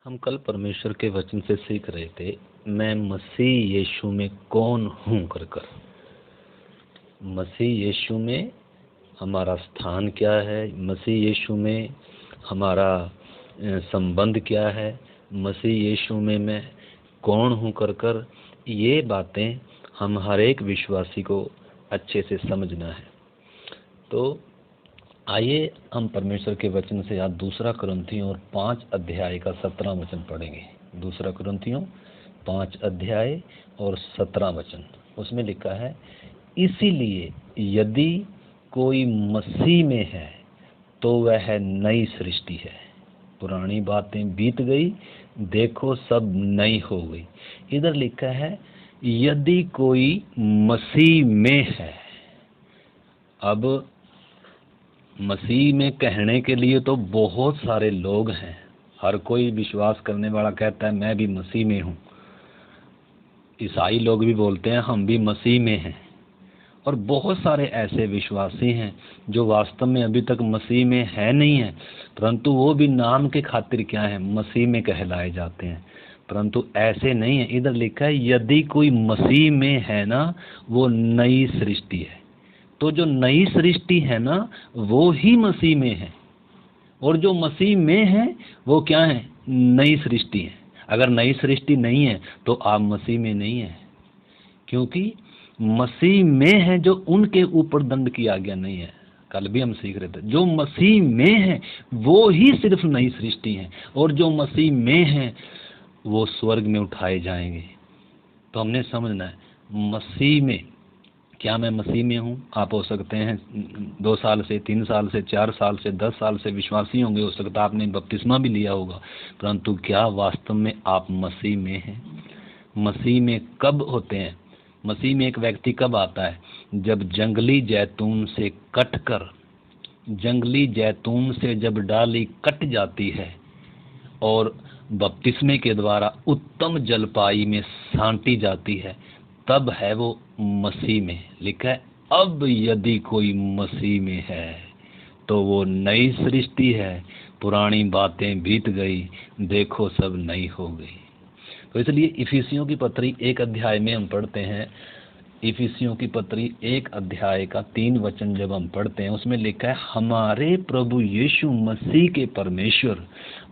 हम कल परमेश्वर के वचन से सीख रहे थे, मैं मसीह यीशु में कौन हूँ कर। मसीह यीशु में हमारा स्थान क्या है, मसीह यीशु में हमारा संबंध क्या है, मसीह यीशु में मैं कौन हूँ कर ये बातें हम हर एक विश्वासी को अच्छे से समझना है। तो आइए हम परमेश्वर के वचन से आज 2 कुरिन्थियों 5 अध्याय का 17 वचन पढ़ेंगे। 2 कुरिन्थियों 5 अध्याय और 17 वचन, उसमें लिखा है, इसीलिए यदि कोई मसीह में है तो वह नई सृष्टि है, पुरानी बातें बीत गई, देखो सब नई हो गई। इधर लिखा है यदि कोई मसीह में है। अब मसीह में कहने के लिए तो बहुत सारे लोग हैं, हर कोई विश्वास करने वाला कहता है मैं भी मसीह में हूँ। ईसाई लोग भी बोलते हैं हम भी मसीह में हैं, और बहुत सारे ऐसे विश्वासी हैं जो वास्तव में अभी तक मसीह में है नहीं है, परंतु वो भी नाम के खातिर क्या है, मसीह में कहलाए जाते हैं, परंतु ऐसे नहीं है। इधर लिखा है यदि कोई मसीह में है ना, वो नई सृष्टि है। तो जो नई सृष्टि है ना, वो ही मसीह में है, और जो मसीह में है वो क्या है, नई सृष्टि है। अगर नई सृष्टि नहीं है तो आप मसीह में नहीं है, क्योंकि मसीह में है जो उनके ऊपर दंड की आज्ञा नहीं है। कल भी हम सीख रहे थे, जो मसीह में है वो ही सिर्फ नई सृष्टि है, और जो मसीह में है वो स्वर्ग में उठाए जाएंगे। तो हमने समझना है मसीह में, क्या मैं मसीह में हूँ? आप हो सकते हैं 2 साल से, 3 साल से, 4 साल से, 10 साल से विश्वासी होंगे, हो सकता है आपने बपतिस्मा भी लिया होगा, परंतु क्या वास्तव में आप मसीह में हैं? मसीह में कब होते हैं? मसीह में एक व्यक्ति कब आता है? जब जंगली जैतून से कटकर, जंगली जैतून से जब डाली कट जाती है और बपतिस्मे के द्वारा उत्तम जलपाई में सांटी जाती है, तब है वो मसीह में। लिखा है अब यदि कोई मसीह में है तो वो नई सृष्टि है, पुरानी बातें बीत गई, देखो सब नई हो गई। तो इसलिए इफिसियों की पत्री 1 अध्याय में हम पढ़ते हैं, इफिसियों की पत्री 1 अध्याय का 3 वचन जब हम पढ़ते हैं, उसमें लिखा है हमारे प्रभु यीशु मसीह के परमेश्वर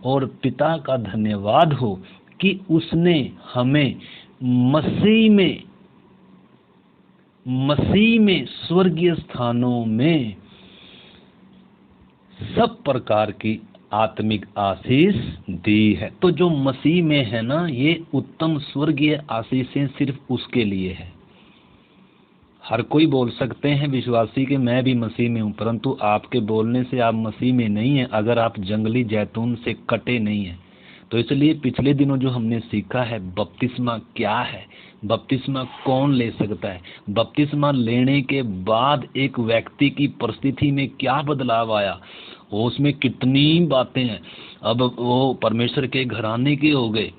और पिता का धन्यवाद हो कि उसने हमें मसीह में स्वर्गीय स्थानों में सब प्रकार की आत्मिक आशीष दी है। तो जो मसीह में है ना, ये उत्तम स्वर्गीय आशीषें सिर्फ उसके लिए है। हर कोई बोल सकते हैं विश्वासी कि मैं भी मसीह में हूँ, परंतु आपके बोलने से आप मसीह में नहीं है अगर आप जंगली जैतून से कटे नहीं हैं। तो इसलिए पिछले दिनों जो हमने सीखा है बपतिस्मा क्या है, बपतिस्मा कौन ले सकता है, बपतिस्मा लेने के बाद एक व्यक्ति की परिस्थिति में क्या बदलाव आया, वो उसमें कितनी बातें हैं। अब वो परमेश्वर के घराने के हो गए,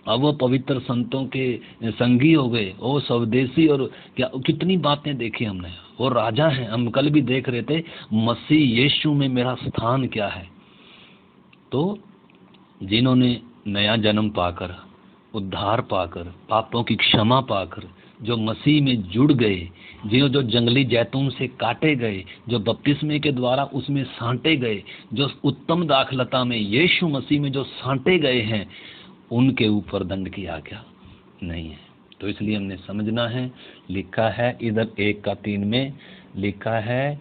अब वो पवित्र संतों के संगी हो गए, वो स्वदेशी, और क्या कितनी बातें देखी हमने। वो राजा हैं, हम कल भी देख रहे थे, मसीह यीशु में मेरा स्थान क्या है। तो जिन्होंने नया जन्म पाकर, उद्धार पाकर, पापों की क्षमा पाकर जो मसीह में जुड़ गए, जो जंगली जैतून से काटे गए, जो बपतिस्मे के द्वारा उसमें सांटे गए, जो उत्तम दाखलता में यीशु मसीह में जो सांटे गए हैं, उनके ऊपर दंड की आज्ञा नहीं है। तो इसलिए हमने समझना है, लिखा है इधर 1:3 में लिखा है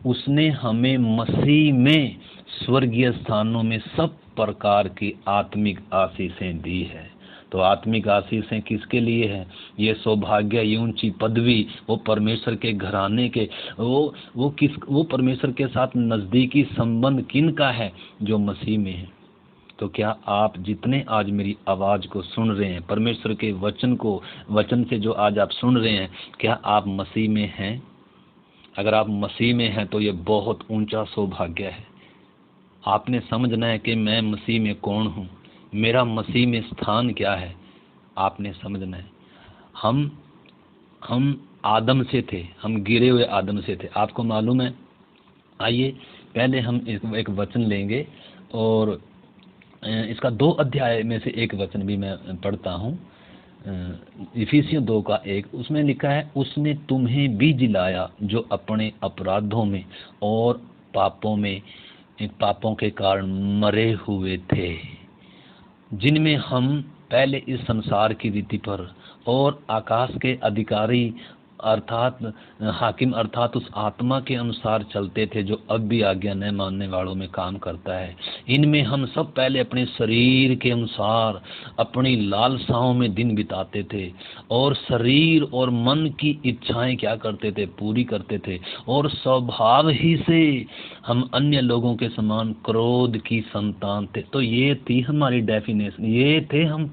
उसने हमें मसीह में स्वर्गीय स्थानों में सब प्रकार की आत्मिक आशीषें दी है। तो आत्मिक आशीषें किसके लिए है? ये सौभाग्य, ये ऊंची पदवी, वो परमेश्वर के घराने के, वो परमेश्वर के साथ नज़दीकी संबंध किन का है? जो मसीह में है। तो क्या आप जितने आज मेरी आवाज़ को सुन रहे हैं, परमेश्वर के वचन से जो आज आप सुन रहे हैं, क्या आप मसीह में हैं? अगर आप मसीह में हैं तो ये बहुत ऊंचा सौभाग्य है। आपने समझना है कि मैं मसीह में कौन हूँ, मेरा मसीह में स्थान क्या है, आपने समझना है। हम आदम से थे, हम गिरे हुए आदम से थे, आपको मालूम है। आइए पहले हम एक वचन लेंगे और इसका 2 अध्याय में से एक वचन भी मैं पढ़ता हूँ। इफिसियों 2:1, उसमें लिखा है, उसने तुम्हें भी जिलाया जो अपने अपराधों में और पापों के कारण मरे हुए थे, जिनमें हम पहले इस संसार की रीति पर और आकाश के अधिकारी अर्थात हाकिम अर्थात उस आत्मा के अनुसार चलते थे जो अब भी आज्ञा न मानने वालों में काम करता है। इनमें हम सब पहले अपने शरीर के अनुसार अपनी लालसाओं में दिन बिताते थे और शरीर और मन की इच्छाएं क्या करते थे, पूरी करते थे, और स्वभाव ही से हम अन्य लोगों के समान क्रोध की संतान थे। तो ये थी हमारी डेफिनेशन, ये थे हम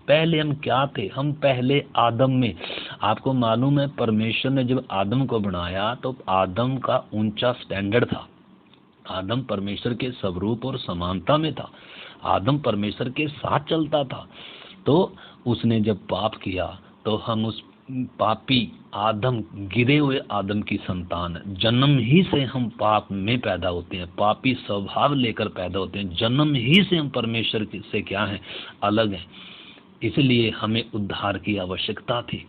पहले हम क्या थे? हम पहले आदम में। आपको मालूम है परमेश्वर ने जब आदम को बनाया तो आदम का ऊंचा स्टैंडर्ड था। आदम परमेश्वर के स्वरूप और समानता में था, आदम परमेश्वर के साथ चलता था। तो उसने जब पाप किया तो हम उस पापी आदम, गिरे हुए आदम की संतान, जन्म ही से हम पाप में पैदा होते हैं, पापी स्वभाव लेकर पैदा होते हैं, जन्म ही से हम परमेश्वर से क्या हैं, अलग हैं। इसलिए हमें उद्धार की आवश्यकता थी।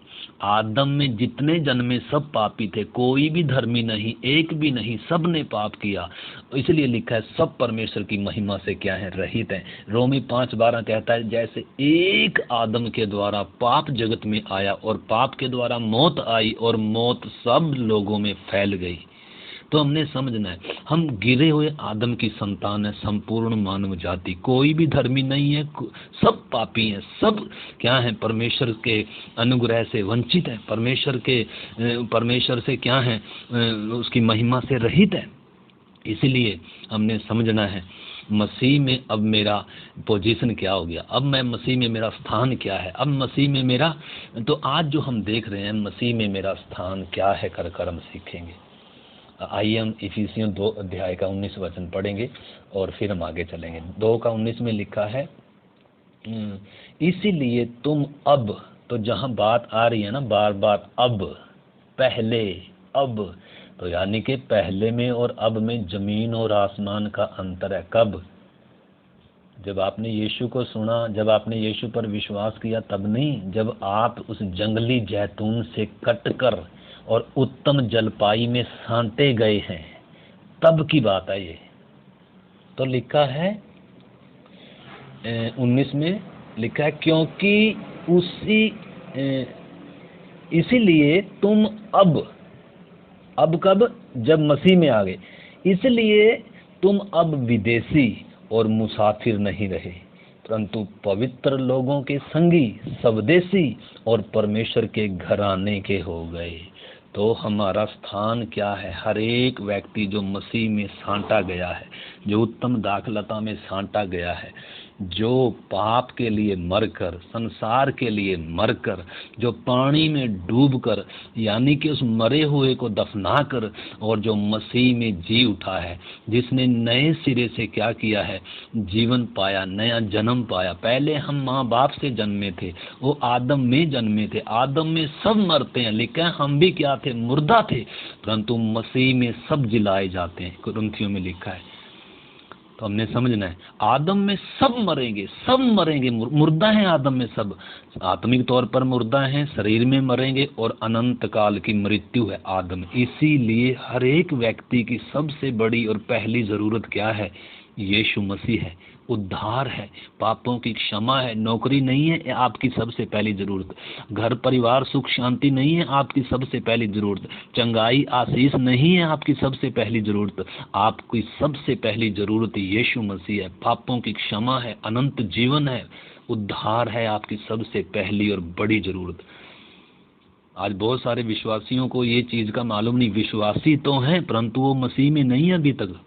आदम में जितने जन्मे सब पापी थे, कोई भी धर्मी नहीं, एक भी नहीं, सब ने पाप किया। इसलिए लिखा है सब परमेश्वर की महिमा से क्या है, रहित है। रोमी 5:12 कहता है, जैसे एक आदम के द्वारा पाप जगत में आया और पाप के द्वारा मौत आई और मौत सब लोगों में फैल गई। तो हमने समझना है हम गिरे हुए आदम की संतान है, संपूर्ण मानव जाति, कोई भी धर्मी नहीं है, सब पापी हैं, सब क्या है, परमेश्वर के अनुग्रह से वंचित है, परमेश्वर से क्या है, उसकी महिमा से रहित है। इसलिए हमने समझना है मसीह में अब मेरा पोजीशन क्या हो गया, अब मैं मसीह में मेरा स्थान क्या है, अब मसीह में मेरा, तो आज जो हम देख रहे हैं मसीह में मेरा स्थान क्या है कर हम सीखेंगे। आइए हम इफिसियों 2 अध्याय का 19 वचन पढ़ेंगे और फिर हम आगे चलेंगे। 2:19 में लिखा है, इसीलिए तुम अब, तो जहाँ बात आ रही है ना बार बार अब, पहले, अब, तो यानी कि पहले में और अब में जमीन और आसमान का अंतर है। कब? जब आपने यीशु को सुना, जब आपने यीशु पर विश्वास किया, तब नहीं, जब आप उस जंगली जैतून से कटकर और उत्तम जलपाई में सांटे गए हैं, तब की बात है ये। तो लिखा है 19 में लिखा है, क्योंकि इसीलिए तुम अब कब? जब मसीह में आ गए। इसलिए तुम अब विदेशी और मुसाफिर नहीं रहे, परंतु पवित्र लोगों के संगी, स्वदेशी और परमेश्वर के घराने के हो गए। तो हमारा स्थान क्या है? हर एक व्यक्ति जो मसीह में सांटा गया है, जो उत्तम दाखलता में सांटा गया है, जो पाप के लिए मरकर, संसार के लिए मरकर, जो पानी में डूबकर, यानी कि उस मरे हुए को दफनाकर, और जो मसीह में जी उठा है, जिसने नए सिरे से क्या किया है, जीवन पाया, नया जन्म पाया। पहले हम माँ बाप से जन्मे थे, वो आदम में जन्मे थे, आदम में सब मरते हैं, लेकिन हम भी क्या थे, मुर्दा थे, परंतु मसीह में सब जिलाए जाते हैं, कुरिन्थियों में लिखा है। तो हमने समझना है आदम में सब मरेंगे, मुर्दा हैं आदम में सब, आत्मिक तौर पर मुर्दा हैं, शरीर में मरेंगे, और अनंत काल की मृत्यु है आदम। इसीलिए हर एक व्यक्ति की सबसे बड़ी और पहली जरूरत क्या है? यीशु मसीह है, उद्धार है, पापों की क्षमा है, नौकरी नहीं है आपकी सबसे पहली जरूरत, घर परिवार सुख शांति नहीं है आपकी सबसे पहली जरूरत, चंगाई आशीष नहीं है आपकी सबसे पहली जरूरत, आपकी सबसे पहली जरूरत यीशु मसीह है, पापों की क्षमा है, अनंत जीवन है, उद्धार है आपकी सबसे पहली और बड़ी जरूरत। आज बहुत सारे विश्वासियों को ये चीज का मालूम नहीं, विश्वासी तो हैं परंतु वो मसीह में नहीं है अभी तक।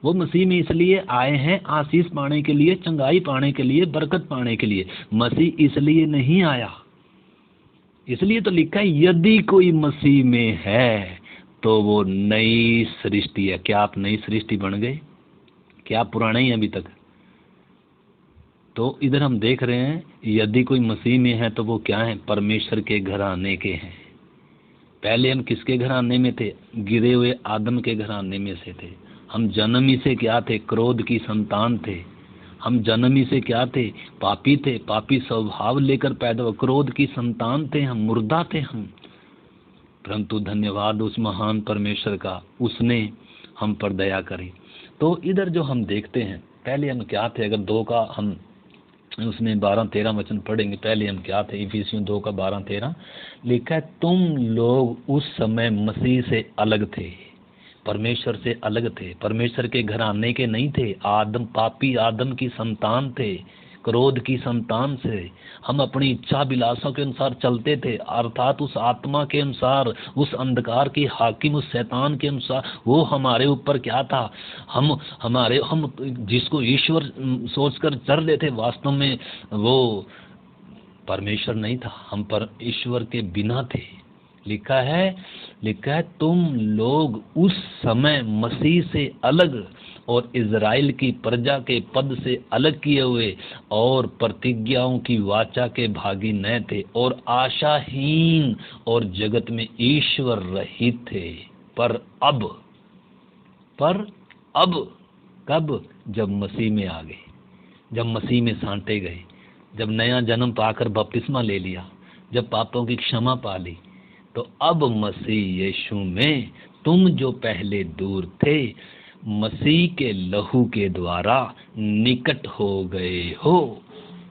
वो मसीह में इसलिए आए हैं आशीष पाने के लिए, चंगाई पाने के लिए, बरकत पाने के लिए, मसीह इसलिए नहीं आया। इसलिए तो लिखा है, यदि कोई मसीह में है तो वो नई सृष्टि है। क्या आप नई सृष्टि बन गए? क्या आप पुराने ही अभी तक? तो इधर हम देख रहे हैं, यदि कोई मसीह में है तो वो क्या है? परमेश्वर के घराने के हैं। पहले हम किसके घराने में थे? गिरे हुए आदम के घराने में से थे। हम जन्म ही से क्या थे? क्रोध की संतान थे। हम जन्म ही से क्या थे, पापी थे, पापी स्वभाव लेकर पैदा हुए, क्रोध की संतान थे हम, मुर्दा थे हम। परंतु धन्यवाद उस महान परमेश्वर का, उसने हम पर दया करी। तो इधर जो हम देखते हैं, पहले हम क्या थे, अगर 2 का हम उसमें 12-13 वचन पढ़ेंगे, पहले हम क्या थे, इफिसियों 2 का 12-13 लिखा है, तुम लोग उस समय मसीह से अलग थे, परमेश्वर से अलग थे, परमेश्वर के घराने के नहीं थे, आदम, पापी आदम की संतान थे, क्रोध की संतान से हम अपनी इच्छा विलासों के अनुसार चलते थे, अर्थात उस आत्मा के अनुसार, उस अंधकार की हाकिम, उस शैतान के अनुसार। वो हमारे ऊपर क्या था, हम जिसको ईश्वर सोचकर चल रहे थे, वास्तव में वो परमेश्वर नहीं था, हम पर ईश्वर के बिना थे। लिखा है तुम लोग उस समय मसीह से अलग और इज़राइल की प्रजा के पद से अलग किए हुए और प्रतिज्ञाओं की वाचा के भागी न थे और आशाहीन और जगत में ईश्वर रहित थे। पर अब कब, जब मसीह में आ गए, जब मसीह में सांटे गए, जब नया जन्म पाकर बपतिस्मा ले लिया, जब पापों की क्षमा पा ली, तो अब मसीह यीशु में तुम जो पहले दूर थे, मसीह के लहू के द्वारा निकट हो गए हो,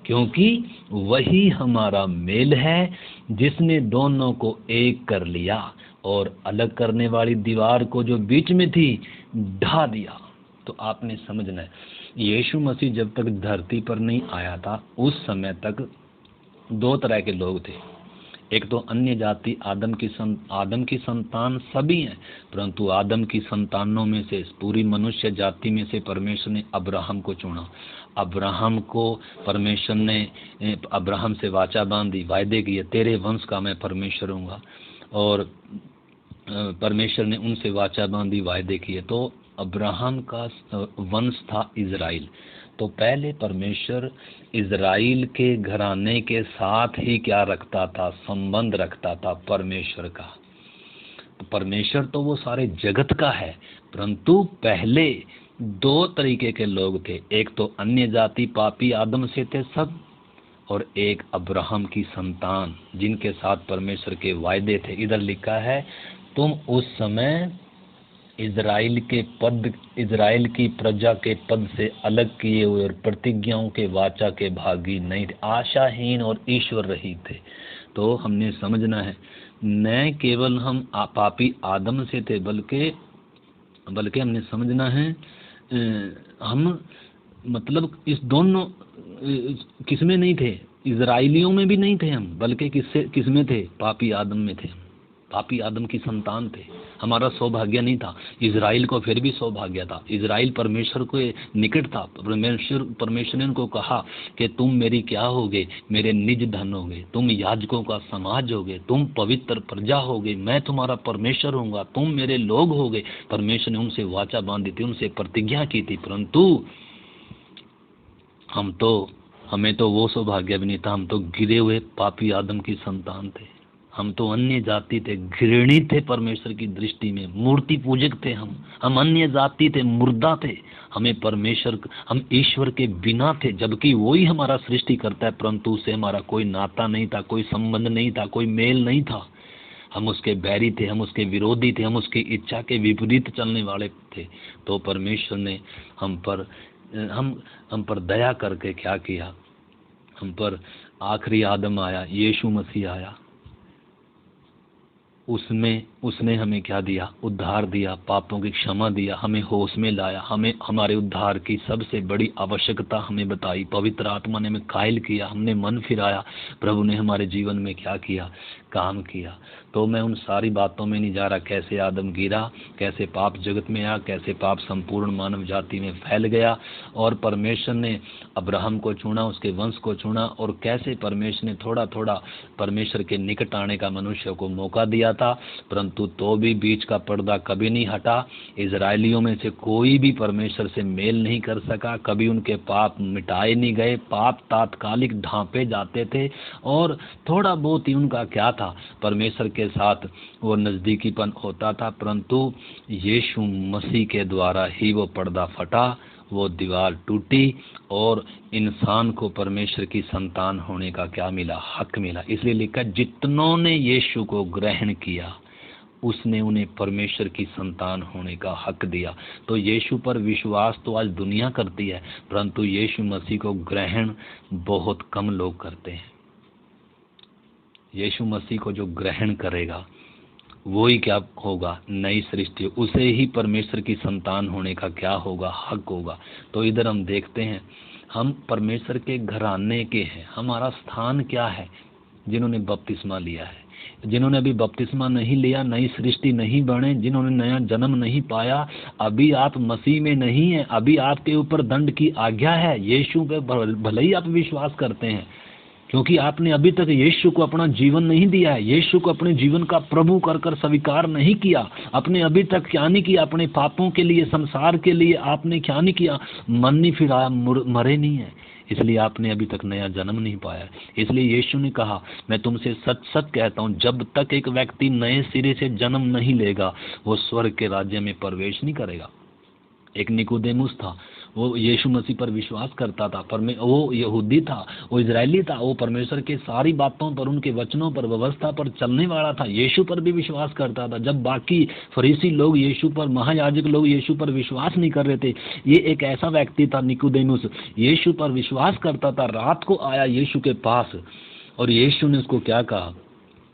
क्योंकि वही हमारा मेल है जिसने दोनों को एक कर लिया और अलग करने वाली दीवार को जो बीच में थी ढा दिया। तो आपने समझना है, यीशु मसीह जब तक धरती पर नहीं आया था, उस समय तक 2 तरह के लोग थे। एक तो अन्य जाति, आदम की संतान सभी हैं, परंतु आदम की संतानों में से, पूरी मनुष्य जाति में से परमेश्वर ने अब्राहम को चुना। अब्राहम को परमेश्वर ने, अब्राहम से वाचा बांधी, वायदे किए, तेरे वंश का मैं परमेश्वर हूँगा, और परमेश्वर ने उनसे वाचा बांधी, वायदे किए। तो अब्राहम का वंश था इज़राइल। तो पहले परमेश्वर इज़राइल के घराने के साथ ही क्या रखता था, संबंध रखता था परमेश्वर का। तो परमेश्वर तो वो सारे जगत का है, परंतु पहले 2 तरीके के लोग थे, एक तो अन्य जाति पापी आदम से थे सब, और एक अब्राहम की संतान जिनके साथ परमेश्वर के वायदे थे। इधर लिखा है, तुम उस समय इज़राइल की प्रजा के पद से अलग किए हुए और प्रतिज्ञाओं के वाचा के भागी नहीं थे, आशाहीन और ईश्वर रहित थे। तो हमने समझना है, न केवल हम पापी आदम से थे, बल्कि हमने समझना है, हम मतलब इस दोनों किसमें नहीं थे, इज़राइलियों में भी नहीं थे हम, बल्कि किसमें थे, पापी आदम में थे, पापी आदम की संतान थे। हमारा सौभाग्य नहीं था, इज़राइल को फिर भी सौभाग्य था। इज़राइल परमेश्वर के निकट था, परमेश्वर ने उनको कहा कि तुम मेरी क्या होगे, मेरे निज धन होगे, तुम याजकों का समाज होगे, तुम पवित्र प्रजा होगे, मैं तुम्हारा परमेश्वर होऊंगा, तुम मेरे लोग होगे। परमेश्वर ने उनसे वाचा बांधी थी, उनसे प्रतिज्ञा की थी, परंतु हमें तो वो सौभाग्य भी नहीं था। हम तो गिरे हुए पापी आदम की संतान थे, हम तो अन्य जाति थे, घृणित थे परमेश्वर की दृष्टि में, मूर्ति पूजक थे हम अन्य जाति थे, मुर्दा थे, हम ईश्वर के बिना थे, जबकि वो ही हमारा सृष्टि करता है, परंतु उससे हमारा कोई नाता नहीं था, कोई संबंध नहीं था, कोई मेल नहीं था। हम उसके बैरी थे, हम उसके विरोधी थे, हम उसकी इच्छा के विपरीत चलने वाले थे। तो परमेश्वर ने हम पर दया करके क्या किया, हम पर आखिरी आदम आया, यीशु मसीह आया, उसने हमें क्या दिया, उद्धार दिया, पापों की क्षमा दिया, हमें होश में लाया, हमें हमारे उद्धार की सबसे बड़ी आवश्यकता हमें बताई, पवित्र आत्मा ने हमें कायल किया, हमने मन फिराया, प्रभु ने हमारे जीवन में क्या किया, काम किया। तो मैं उन सारी बातों में नहीं जा रहा, कैसे आदम गिरा, कैसे पाप जगत में आया, कैसे पाप संपूर्ण मानव जाति में फैल गया, और परमेश्वर ने अब्राहम को चुना, उसके वंश को चुना, और कैसे परमेश्वर ने थोड़ा थोड़ा परमेश्वर के निकट आने का मनुष्य को मौका दिया था, परंतु तो भी बीच का पर्दा कभी नहीं हटा। इजरायलियों में से कोई भी परमेश्वर से मेल नहीं कर सका, कभी उनके पाप मिटाए नहीं गए, पाप तात्कालिक ढांपे जाते थे, और थोड़ा बहुत ही उनका क्या था, परमेश्वर के साथ वो नज़दीकीपन होता था, परंतु यीशु मसीह के द्वारा ही वो पर्दा फटा, वो दीवार टूटी और इंसान को परमेश्वर की संतान होने का क्या मिला? हक मिला। इसलिए लिखा, जितनों ने यीशु को ग्रहण किया उसने उन्हें परमेश्वर की संतान होने का हक दिया। तो यीशु पर विश्वास तो आज दुनिया करती है, परंतु यीशु मसीह को ग्रहण बहुत कम लोग करते हैं। यीशु मसीह को जो ग्रहण करेगा वो ही क्या होगा? नई सृष्टि, उसे ही परमेश्वर की संतान होने का क्या होगा? हक होगा। तो इधर हम देखते हैं, हम परमेश्वर के घराने के हैं। हमारा स्थान क्या है? जिन्होंने बपतिस्मा लिया है, जिन्होंने अभी बपतिस्मा नहीं लिया, नई सृष्टि नहीं बने, जिन्होंने नया जन्म नहीं पाया, अभी आप मसीह में नहीं है, अभी आपके ऊपर दंड की आज्ञा है। यीशु पे भले ही आप विश्वास करते हैं, क्योंकि आपने अभी तक यीशु को अपना जीवन नहीं दिया है, यीशु को अपने जीवन का प्रभु कर कर स्वीकार नहीं किया। आपने अभी तक क्या नहीं किया? अपने पापों के लिए, संसार के लिए आपने क्या नहीं किया? मन नहीं फिराया, मरे नहीं है, इसलिए आपने अभी तक नया जन्म नहीं पाया। इसलिए यीशु ने कहा, मैं तुमसे सच सच कहता हूँ, जब तक एक व्यक्ति नए सिरे से जन्म नहीं लेगा वो स्वर्ग के राज्य में प्रवेश नहीं करेगा। एक निकोदेमुस था, वो यीशु मसीह पर विश्वास करता था, पर वो यहूदी था, वो इजरायली था, वो परमेश्वर के सारी बातों पर, उनके वचनों पर, व्यवस्था पर चलने वाला था, यीशु पर भी विश्वास करता था। जब बाकी फरीसी लोग यीशु पर, महायाजक लोग यीशु पर विश्वास नहीं कर रहे थे, ये एक ऐसा व्यक्ति था निकोदेमुस, यीशु पर विश्वास करता था। रात को आया यीशु के पास और यीशु ने उसको क्या कहा?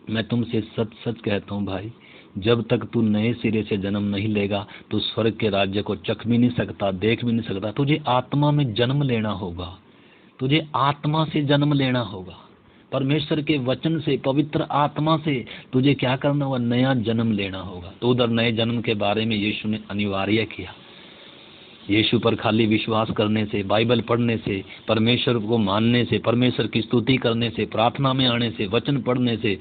मैं तुमसे सच सच कहता हूँ भाई, जब तक तू नए सिरे से जन्म नहीं लेगा तो स्वर्ग के राज्य को चख भी नहीं सकता, देख भी नहीं सकता। तुझे आत्मा में जन्म लेना होगा, तुझे आत्मा से जन्म लेना होगा, परमेश्वर के वचन से, पवित्र आत्मा से तुझे क्या करना होगा? नया जन्म लेना होगा। तो उधर नए जन्म के बारे में यीशु ने अनिवार्य किया। यीशु पर खाली विश्वास करने से, बाइबल पढ़ने से, परमेश्वर को मानने से, परमेश्वर की स्तुति करने से, प्रार्थना में आने से, वचन पढ़ने से,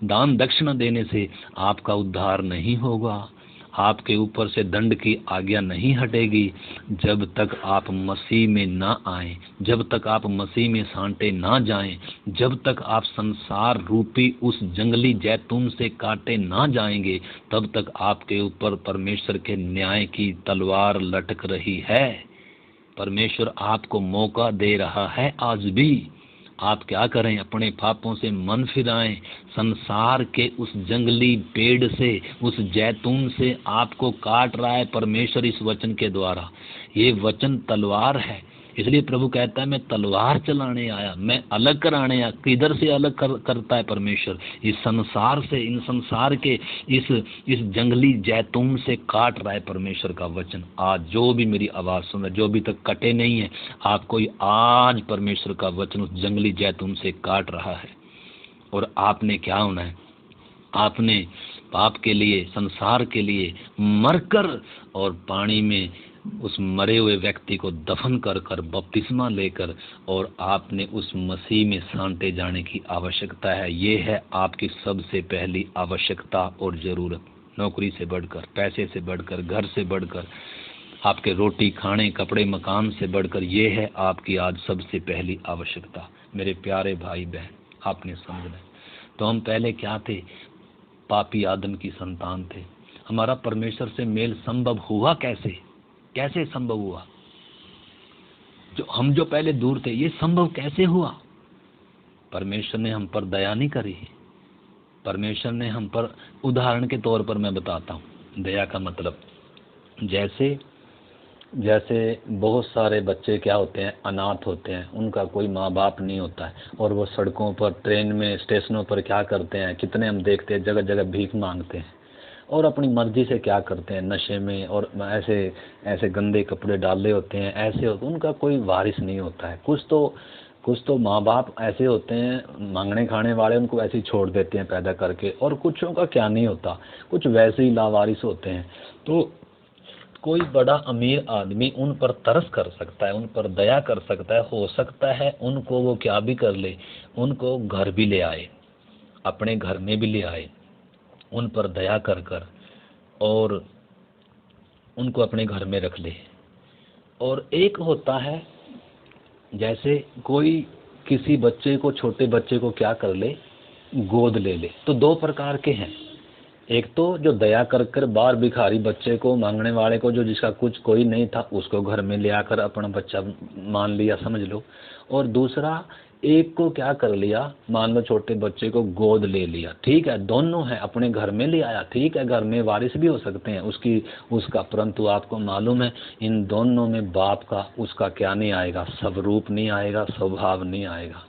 दान दक्षिणा देने से आपका उद्धार नहीं होगा। आपके ऊपर से दंड की आज्ञा नहीं हटेगी जब तक आप मसीह में ना आए, जब तक आप मसीह में सांटे ना जाएं, जब तक आप संसार रूपी उस जंगली जैतून से काटे ना जाएंगे, तब तक आपके ऊपर परमेश्वर के न्याय की तलवार लटक रही है। परमेश्वर आपको मौका दे रहा है आज भी। आप क्या करें? अपने पापों से मन फिराएं, संसार के उस जंगली पेड़ से, उस जैतून से आपको काट रहा है परमेश्वर इस वचन के द्वारा। ये वचन तलवार है, इसलिए प्रभु कहता है मैं तलवार चलाने आया, मैं अलग कराने आया। किधर से अलग करता है परमेश्वर? इस संसार से, इन संसार के इस जंगली जैतून से काट रहा है परमेश्वर का वचन। आज जो भी मेरी आवाज़ सुन रहे, जो अभी तक कटे नहीं है, आपको आज परमेश्वर का वचन उस जंगली जैतून से काट रहा है। और आपने क्या होना है? आपने पाप के लिए, संसार के लिए मरकर और पानी में उस मरे हुए व्यक्ति को दफन कर कर बपतिस्मा लेकर और आपने उस मसीह में सांटे जाने की आवश्यकता है। ये है आपकी सबसे पहली आवश्यकता और ज़रूरत। नौकरी से बढ़कर, पैसे से बढ़कर, घर से बढ़कर, आपके रोटी खाने, कपड़े, मकान से बढ़कर, ये है आपकी आज सबसे पहली आवश्यकता। मेरे प्यारे भाई बहन, आपने समझना है। तो हम पहले क्या थे? पापी आदम की संतान थे। हमारा परमेश्वर से मेल संभव हुआ कैसे? कैसे संभव हुआ? जो पहले दूर थे, ये संभव कैसे हुआ? परमेश्वर ने हम पर दया नहीं करी। परमेश्वर ने हम पर, उदाहरण के तौर पर मैं बताता हूँ दया का मतलब। जैसे बहुत सारे बच्चे क्या होते हैं? अनाथ होते हैं, उनका कोई माँ बाप नहीं होता है, और वो सड़कों पर, ट्रेन में, स्टेशनों पर क्या करते हैं? कितने हम देखते हैं, जगह जगह भीख मांगते हैं और अपनी मर्जी से क्या करते हैं? नशे में, और ऐसे गंदे कपड़े डाले होते हैं, ऐसे होते, उनका कोई वारिस नहीं होता है। कुछ तो माँ बाप ऐसे होते हैं, मांगने खाने वाले, उनको ऐसे ही छोड़ देते हैं पैदा करके, और कुछों का क्या नहीं होता, कुछ वैसे ही लावारिस होते हैं। तो कोई बड़ा अमीर आदमी उन पर तरस कर सकता है, उन पर दया कर सकता है, हो सकता है उनको वो क्या भी कर ले, उनको घर भी ले आए, अपने घर में भी ले आए, उन पर दया कर कर और उनको अपने घर में रख ले। और एक होता है, जैसे कोई किसी बच्चे को, छोटे बच्चे को क्या कर ले? गोद ले ले। तो दो प्रकार के हैं। एक तो जो दया कर कर बाहर भिखारी बच्चे को, मांगने वाले को, जो जिसका कुछ कोई नहीं था, उसको घर में ले आकर अपना बच्चा मान लिया, समझ लो। और दूसरा, एक को क्या कर लिया, मान लो छोटे बच्चे को गोद ले लिया, ठीक है, दोनों है, अपने घर में ले आया, ठीक है, घर में वारिस भी हो सकते हैं उसका, परंतु आपको मालूम है इन दोनों में बाप का उसका क्या नहीं आएगा, स्वरूप नहीं आएगा, स्वभाव नहीं आएगा।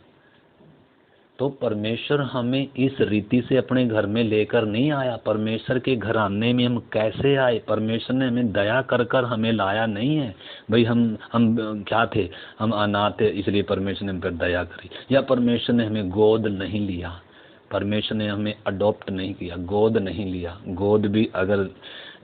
तो परमेश्वर हमें इस रीति से अपने घर में लेकर नहीं आया। परमेश्वर के घराने में हम कैसे आए? परमेश्वर ने हमें दया कर कर हमें लाया नहीं है। भाई हम क्या थे, हम अनाथ थे, इसलिए परमेश्वर ने हम पर दया करी, या परमेश्वर ने हमें गोद नहीं लिया, परमेश्वर ने हमें अडॉप्ट नहीं किया, गोद नहीं लिया। गोद भी अगर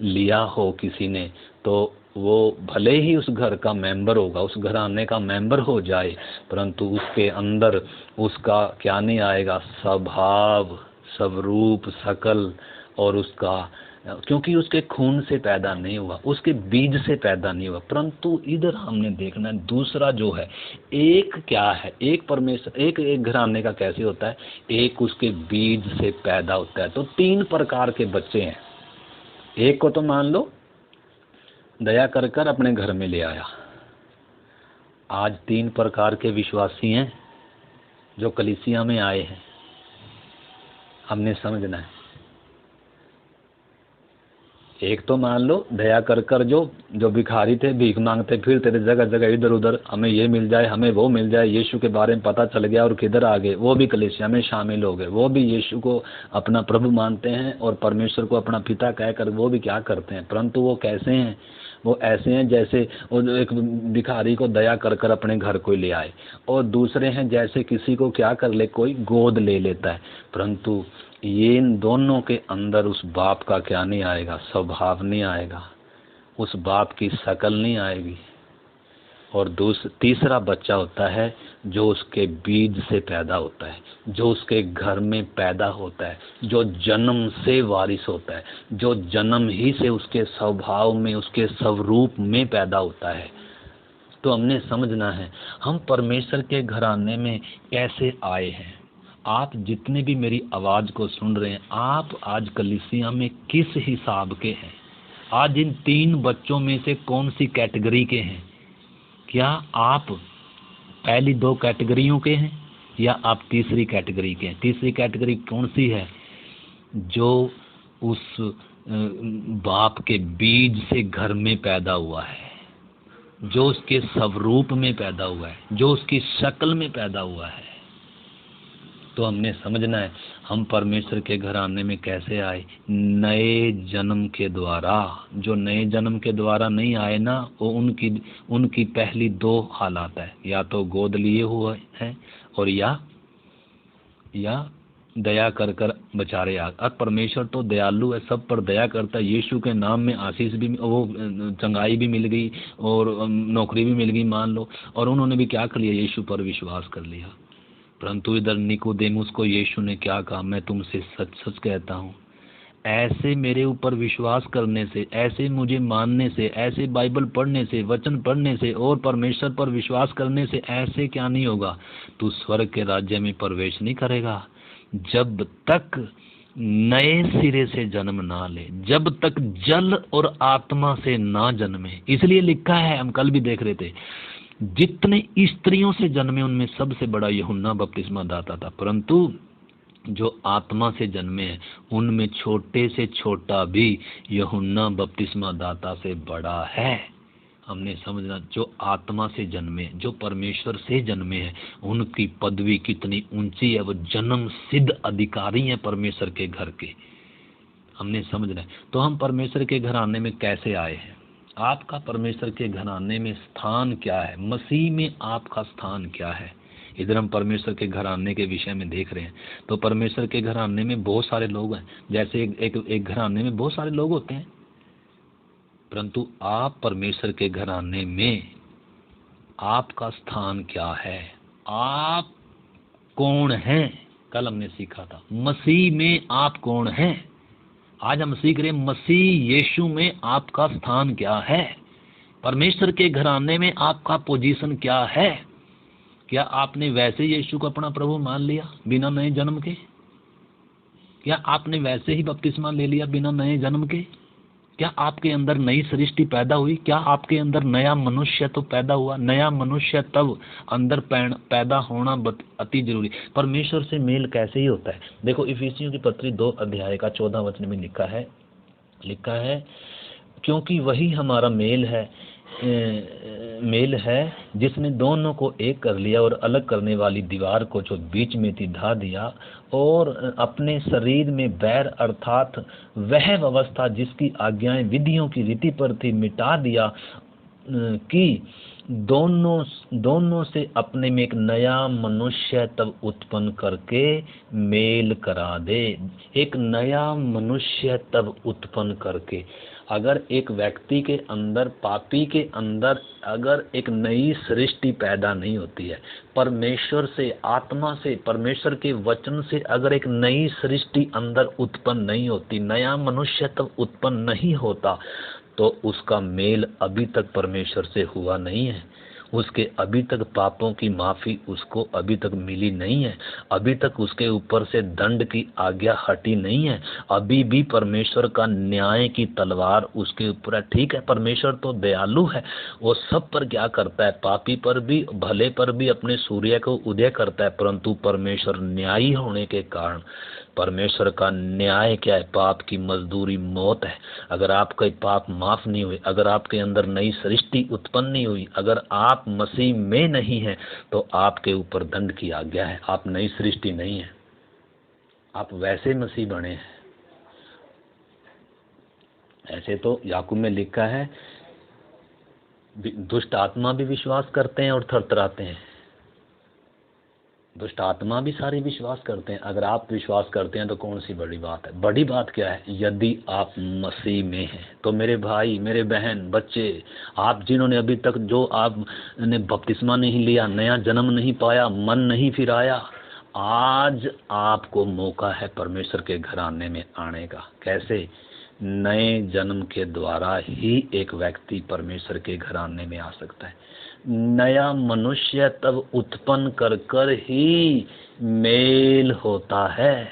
लिया हो किसी ने तो वो भले ही उस घर का मेंबर होगा, उस घराने का मेंबर हो जाए, परंतु उसके अंदर उसका क्या नहीं आएगा, स्वभाव, स्वरूप, शकल, और उसका, क्योंकि उसके खून से पैदा नहीं हुआ, उसके बीज से पैदा नहीं हुआ। परंतु इधर हमने देखना है दूसरा जो है, एक क्या है, एक परमेश्वर, एक घराने का कैसे होता है, एक उसके बीज से पैदा होता है। तो 3 प्रकार के बच्चे हैं। एक को तो मान लो दया कर कर अपने घर में ले आया। आज 3 प्रकार के विश्वासी हैं जो कलीसिया में आए हैं, हमने समझना है। एक तो मान लो दया कर कर जो भिखारी थे, भीख मांगते फिरते थे जगह जगह, इधर उधर, हमें ये मिल जाए, हमें वो मिल जाए, यीशु के बारे में पता चल गया और किधर आ गए, वो भी कलीसिया में शामिल हो गए। वो भी यीशु को अपना प्रभु मानते हैं और परमेश्वर को अपना पिता कहकर वो भी क्या करते हैं, परंतु वो कैसे हैं, वो ऐसे हैं जैसे वो एक भिखारी को दया कर कर अपने घर को ले आए, और दूसरे हैं जैसे किसी को क्या कर ले, कोई गोद ले लेता है। परंतु ये इन दोनों के अंदर उस बाप का क्या नहीं आएगा, स्वभाव नहीं आएगा, उस बाप की शकल नहीं आएगी। और तीसरा बच्चा होता है जो उसके बीज से पैदा होता है, जो उसके घर में पैदा होता है, जो जन्म से वारिस होता है, जो जन्म ही से उसके स्वभाव में, उसके स्वरूप में पैदा होता है। तो हमने समझना है हम परमेश्वर के घराने में कैसे आए हैं। आप जितने भी मेरी आवाज़ को सुन रहे हैं, आप आज कलीसिया में किस हिसाब के हैं? आज इन 3 बच्चों में से कौन सी कैटेगरी के हैं? क्या आप पहली 2 कैटेगरियों के हैं या आप तीसरी कैटेगरी के हैं? तीसरी कैटेगरी कौन सी है? जो उस बाप के बीज से घर में पैदा हुआ है, जो उसके स्वरूप में पैदा हुआ है, जो उसकी शक्ल में पैदा हुआ है। तो हमने समझना है हम परमेश्वर के घराने में कैसे आए, नए जन्म के द्वारा। जो नए जन्म के द्वारा नहीं आए ना, वो उनकी पहली 2 हालात है, या तो गोद लिए हुए हैं और या दया कर कर बेचारे और परमेश्वर तो दयालु है, सब पर दया करता है। यीशु के नाम में आशीष भी, वो चंगाई भी मिल गई और नौकरी भी मिल गई मान लो, और उन्होंने भी क्या कर लिया, यीशु पर विश्वास कर लिया। परंतु इधर निकोदेमुस को यीशु ने क्या कहा, मैं तुमसे सच सच कहता हूँ, ऐसे मेरे ऊपर विश्वास करने से, ऐसे मुझे मानने से, ऐसे बाइबल पढ़ने से, वचन पढ़ने से और परमेश्वर पर विश्वास करने से ऐसे क्या नहीं होगा, तू स्वर्ग के राज्य में प्रवेश नहीं करेगा जब तक नए सिरे से जन्म ना ले, जब तक जल और आत्मा से ना जन्मे। इसलिए लिखा है, हम कल भी देख रहे थे, जितने स्त्रियों से जन्मे उनमें सबसे बड़ा यूहन्ना बपतिस्मा दाता था, परंतु जो आत्मा से जन्मे हैं उनमें छोटे से छोटा भी यूहन्ना बपतिस्मा दाता से बड़ा है। हमने समझना, जो आत्मा से जन्मे, जो परमेश्वर से जन्मे हैं, उनकी पदवी कितनी ऊंची है, वो जन्म सिद्ध अधिकारी हैं परमेश्वर के घर के। हमने समझना है। तो हम परमेश्वर के घराने में कैसे आए हैं? आपका परमेश्वर के घराने में स्थान क्या है? मसीह में आपका स्थान क्या है? इधर हम परमेश्वर के घराने के विषय में देख रहे हैं। तो परमेश्वर के घराने में बहुत सारे लोग हैं, जैसे एक घराने में बहुत सारे लोग होते हैं, परंतु आप परमेश्वर के घराने में आपका स्थान क्या है? आप कौन हैं? कल हमने सीखा था मसीह में आप कौन हैं। आज हम सीख रहे हैं मसीह यीशु में आपका स्थान क्या है। परमेश्वर के घराने में आपका पोजीशन क्या है? क्या आपने वैसे यीशु को अपना प्रभु मान लिया बिना नए जन्म के? क्या आपने वैसे ही बपतिस्मा ले लिया बिना नए जन्म के? क्या आपके अंदर नई सृष्टि पैदा हुई? क्या आपके अंदर नया मनुष्य तो पैदा हुआ? नया मनुष्य तब अंदर पैदा होना अति जरूरी। परमेश्वर से मेल कैसे ही होता है? देखो इफिसियों की पत्री 2 अध्याय का 14 वचन में लिखा है क्योंकि वही हमारा मेल है जिसने दोनों को एक कर लिया और अलग करने वाली दीवार को जो बीच में थी ढा दिया, और अपने शरीर में बैर अर्थात वह व्यवस्था जिसकी आज्ञाएं विधियों की रीति पर थी मिटा दिया, कि दोनों से अपने में एक नया मनुष्य तब उत्पन्न करके मेल करा दे। एक नया मनुष्य तब उत्पन्न करके। अगर एक व्यक्ति के अंदर, पापी के अंदर अगर एक नई सृष्टि पैदा नहीं होती है, परमेश्वर से, आत्मा से, परमेश्वर के वचन से अगर एक नई सृष्टि अंदर उत्पन्न नहीं होती, नया मनुष्य तब उत्पन्न नहीं होता, तो उसका मेल अभी तक परमेश्वर से हुआ नहीं है। उसके अभी तक पापों की माफ़ी उसको अभी तक मिली नहीं है। अभी तक उसके ऊपर से दंड की आज्ञा हटी नहीं है। अभी भी परमेश्वर का न्याय की तलवार उसके ऊपर है। ठीक है, परमेश्वर तो दयालु है, वो सब पर क्या करता है, पापी पर भी, भले पर भी अपने सूर्य को उदय करता है, परंतु परमेश्वर न्यायी होने के कारण परमेश्वर का न्याय क्या है? पाप की मजदूरी मौत है। अगर आपके पाप माफ नहीं हुए, अगर आपके अंदर नई सृष्टि उत्पन्न नहीं हुई, अगर आप मसीह में नहीं हैं, तो आपके ऊपर दंड की आज्ञा है। आप नई सृष्टि नहीं है, आप वैसे मसीह बने हैं। ऐसे तो याकूब में लिखा है, दुष्ट आत्मा भी विश्वास करते हैं और थरथराते हैं। दुष्ट आत्मा भी सारे विश्वास करते हैं। अगर आप विश्वास करते हैं तो कौन सी बड़ी बात है? बड़ी बात क्या है? यदि आप मसीह में हैं तो मेरे भाई, मेरे बहन, बच्चे, आप जिन्होंने अभी तक, जो आपने बपतिस्मा नहीं लिया, नया जन्म नहीं पाया, मन नहीं फिराया, आज आपको मौका है परमेश्वर के घराने में आने का। कैसे? नए जन्म के द्वारा ही एक व्यक्ति परमेश्वर के घराने में आ सकता है। नया मनुष्य तब उत्पन्न कर कर ही मेल होता है।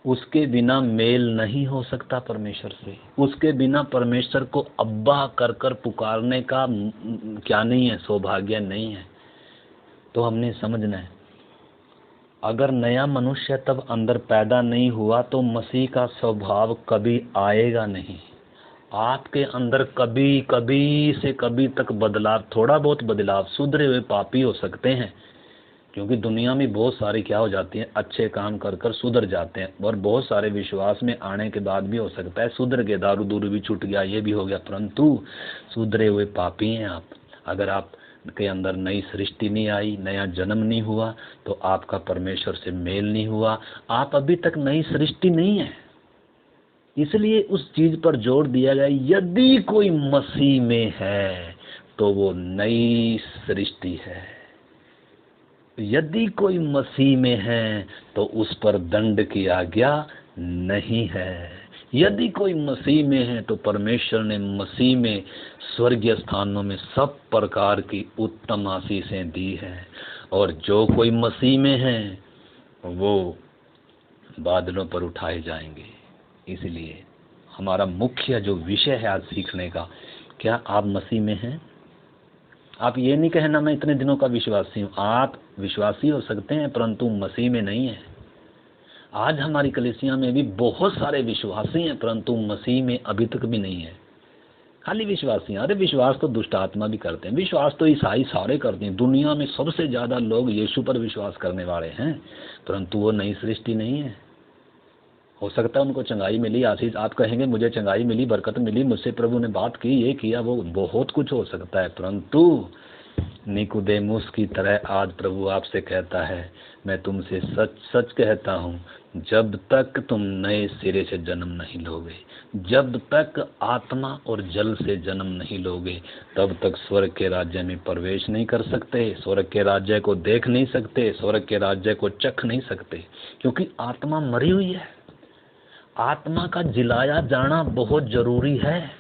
उसके बिना मेल नहीं हो सकता परमेश्वर से। उसके बिना परमेश्वर को अब्बा कर कर पुकारने का क्या नहीं है, सौभाग्य नहीं है। तो हमने समझना है, अगर नया मनुष्य तब अंदर पैदा नहीं हुआ तो मसीह का स्वभाव कभी आएगा नहीं। आपके अंदर कभी से कभी तक बदलाव, थोड़ा बहुत बदलाव, सुधरे हुए पापी हो सकते हैं, क्योंकि दुनिया में बहुत सारी क्या हो जाती हैं, अच्छे काम कर कर सुधर जाते हैं, और बहुत सारे विश्वास में आने के बाद भी हो सकता है सुधर के, दारू दूर भी छूट गया, ये भी हो गया, परंतु सुधरे हुए पापी हैं आप। अगर आप के अंदर नई सृष्टि नहीं आई, नया जन्म नहीं हुआ, तो आपका परमेश्वर से मेल नहीं हुआ। आप अभी तक नई सृष्टि नहीं है। इसलिए उस चीज पर जोर दिया गया, यदि कोई मसीह में है तो वो नई सृष्टि है। यदि कोई मसीह में है तो उस पर दंड की आज्ञा नहीं है। यदि कोई मसीह में है तो परमेश्वर ने मसीह में स्वर्गीय स्थानों में सब प्रकार की उत्तम आशीषें दी हैं, और जो कोई मसीह में है वो बादलों पर उठाए जाएंगे। इसलिए हमारा मुख्य जो विषय है आज सीखने का, क्या आप मसीह में हैं? आप ये नहीं कहना मैं इतने दिनों का विश्वासी हूँ। आप विश्वासी हो सकते हैं परंतु मसीह में नहीं है। आज हमारी कलीसिया में भी बहुत सारे विश्वासी हैं परंतु मसीह में अभी तक भी नहीं है। खाली विश्वासी हैं। अरे विश्वास तो दुष्ट आत्मा भी करते हैं, विश्वास तो ईसाई सारे करते हैं। दुनिया में सबसे ज़्यादा लोग यीशु पर विश्वास करने वाले हैं, परंतु वो नई सृष्टि नहीं है। हो सकता है उनको चंगाई मिली, आशीष, आप कहेंगे मुझे चंगाई मिली, बरकत मिली, मुझसे प्रभु ने बात की, ये किया, वो बहुत कुछ हो सकता है, परंतु निकोदेमुस की तरह आज प्रभु आपसे कहता है, मैं तुमसे सच सच कहता हूँ, जब तक तुम नए सिरे से जन्म नहीं लोगे, जब तक आत्मा और जल से जन्म नहीं लोगे, तब तक स्वर्ग के राज्य में प्रवेश नहीं कर सकते, स्वर्ग के राज्य को देख नहीं सकते, स्वर्ग के राज्य को चख नहीं सकते, क्योंकि आत्मा मरी हुई है। आत्मा का जिलाया जाना बहुत जरूरी है,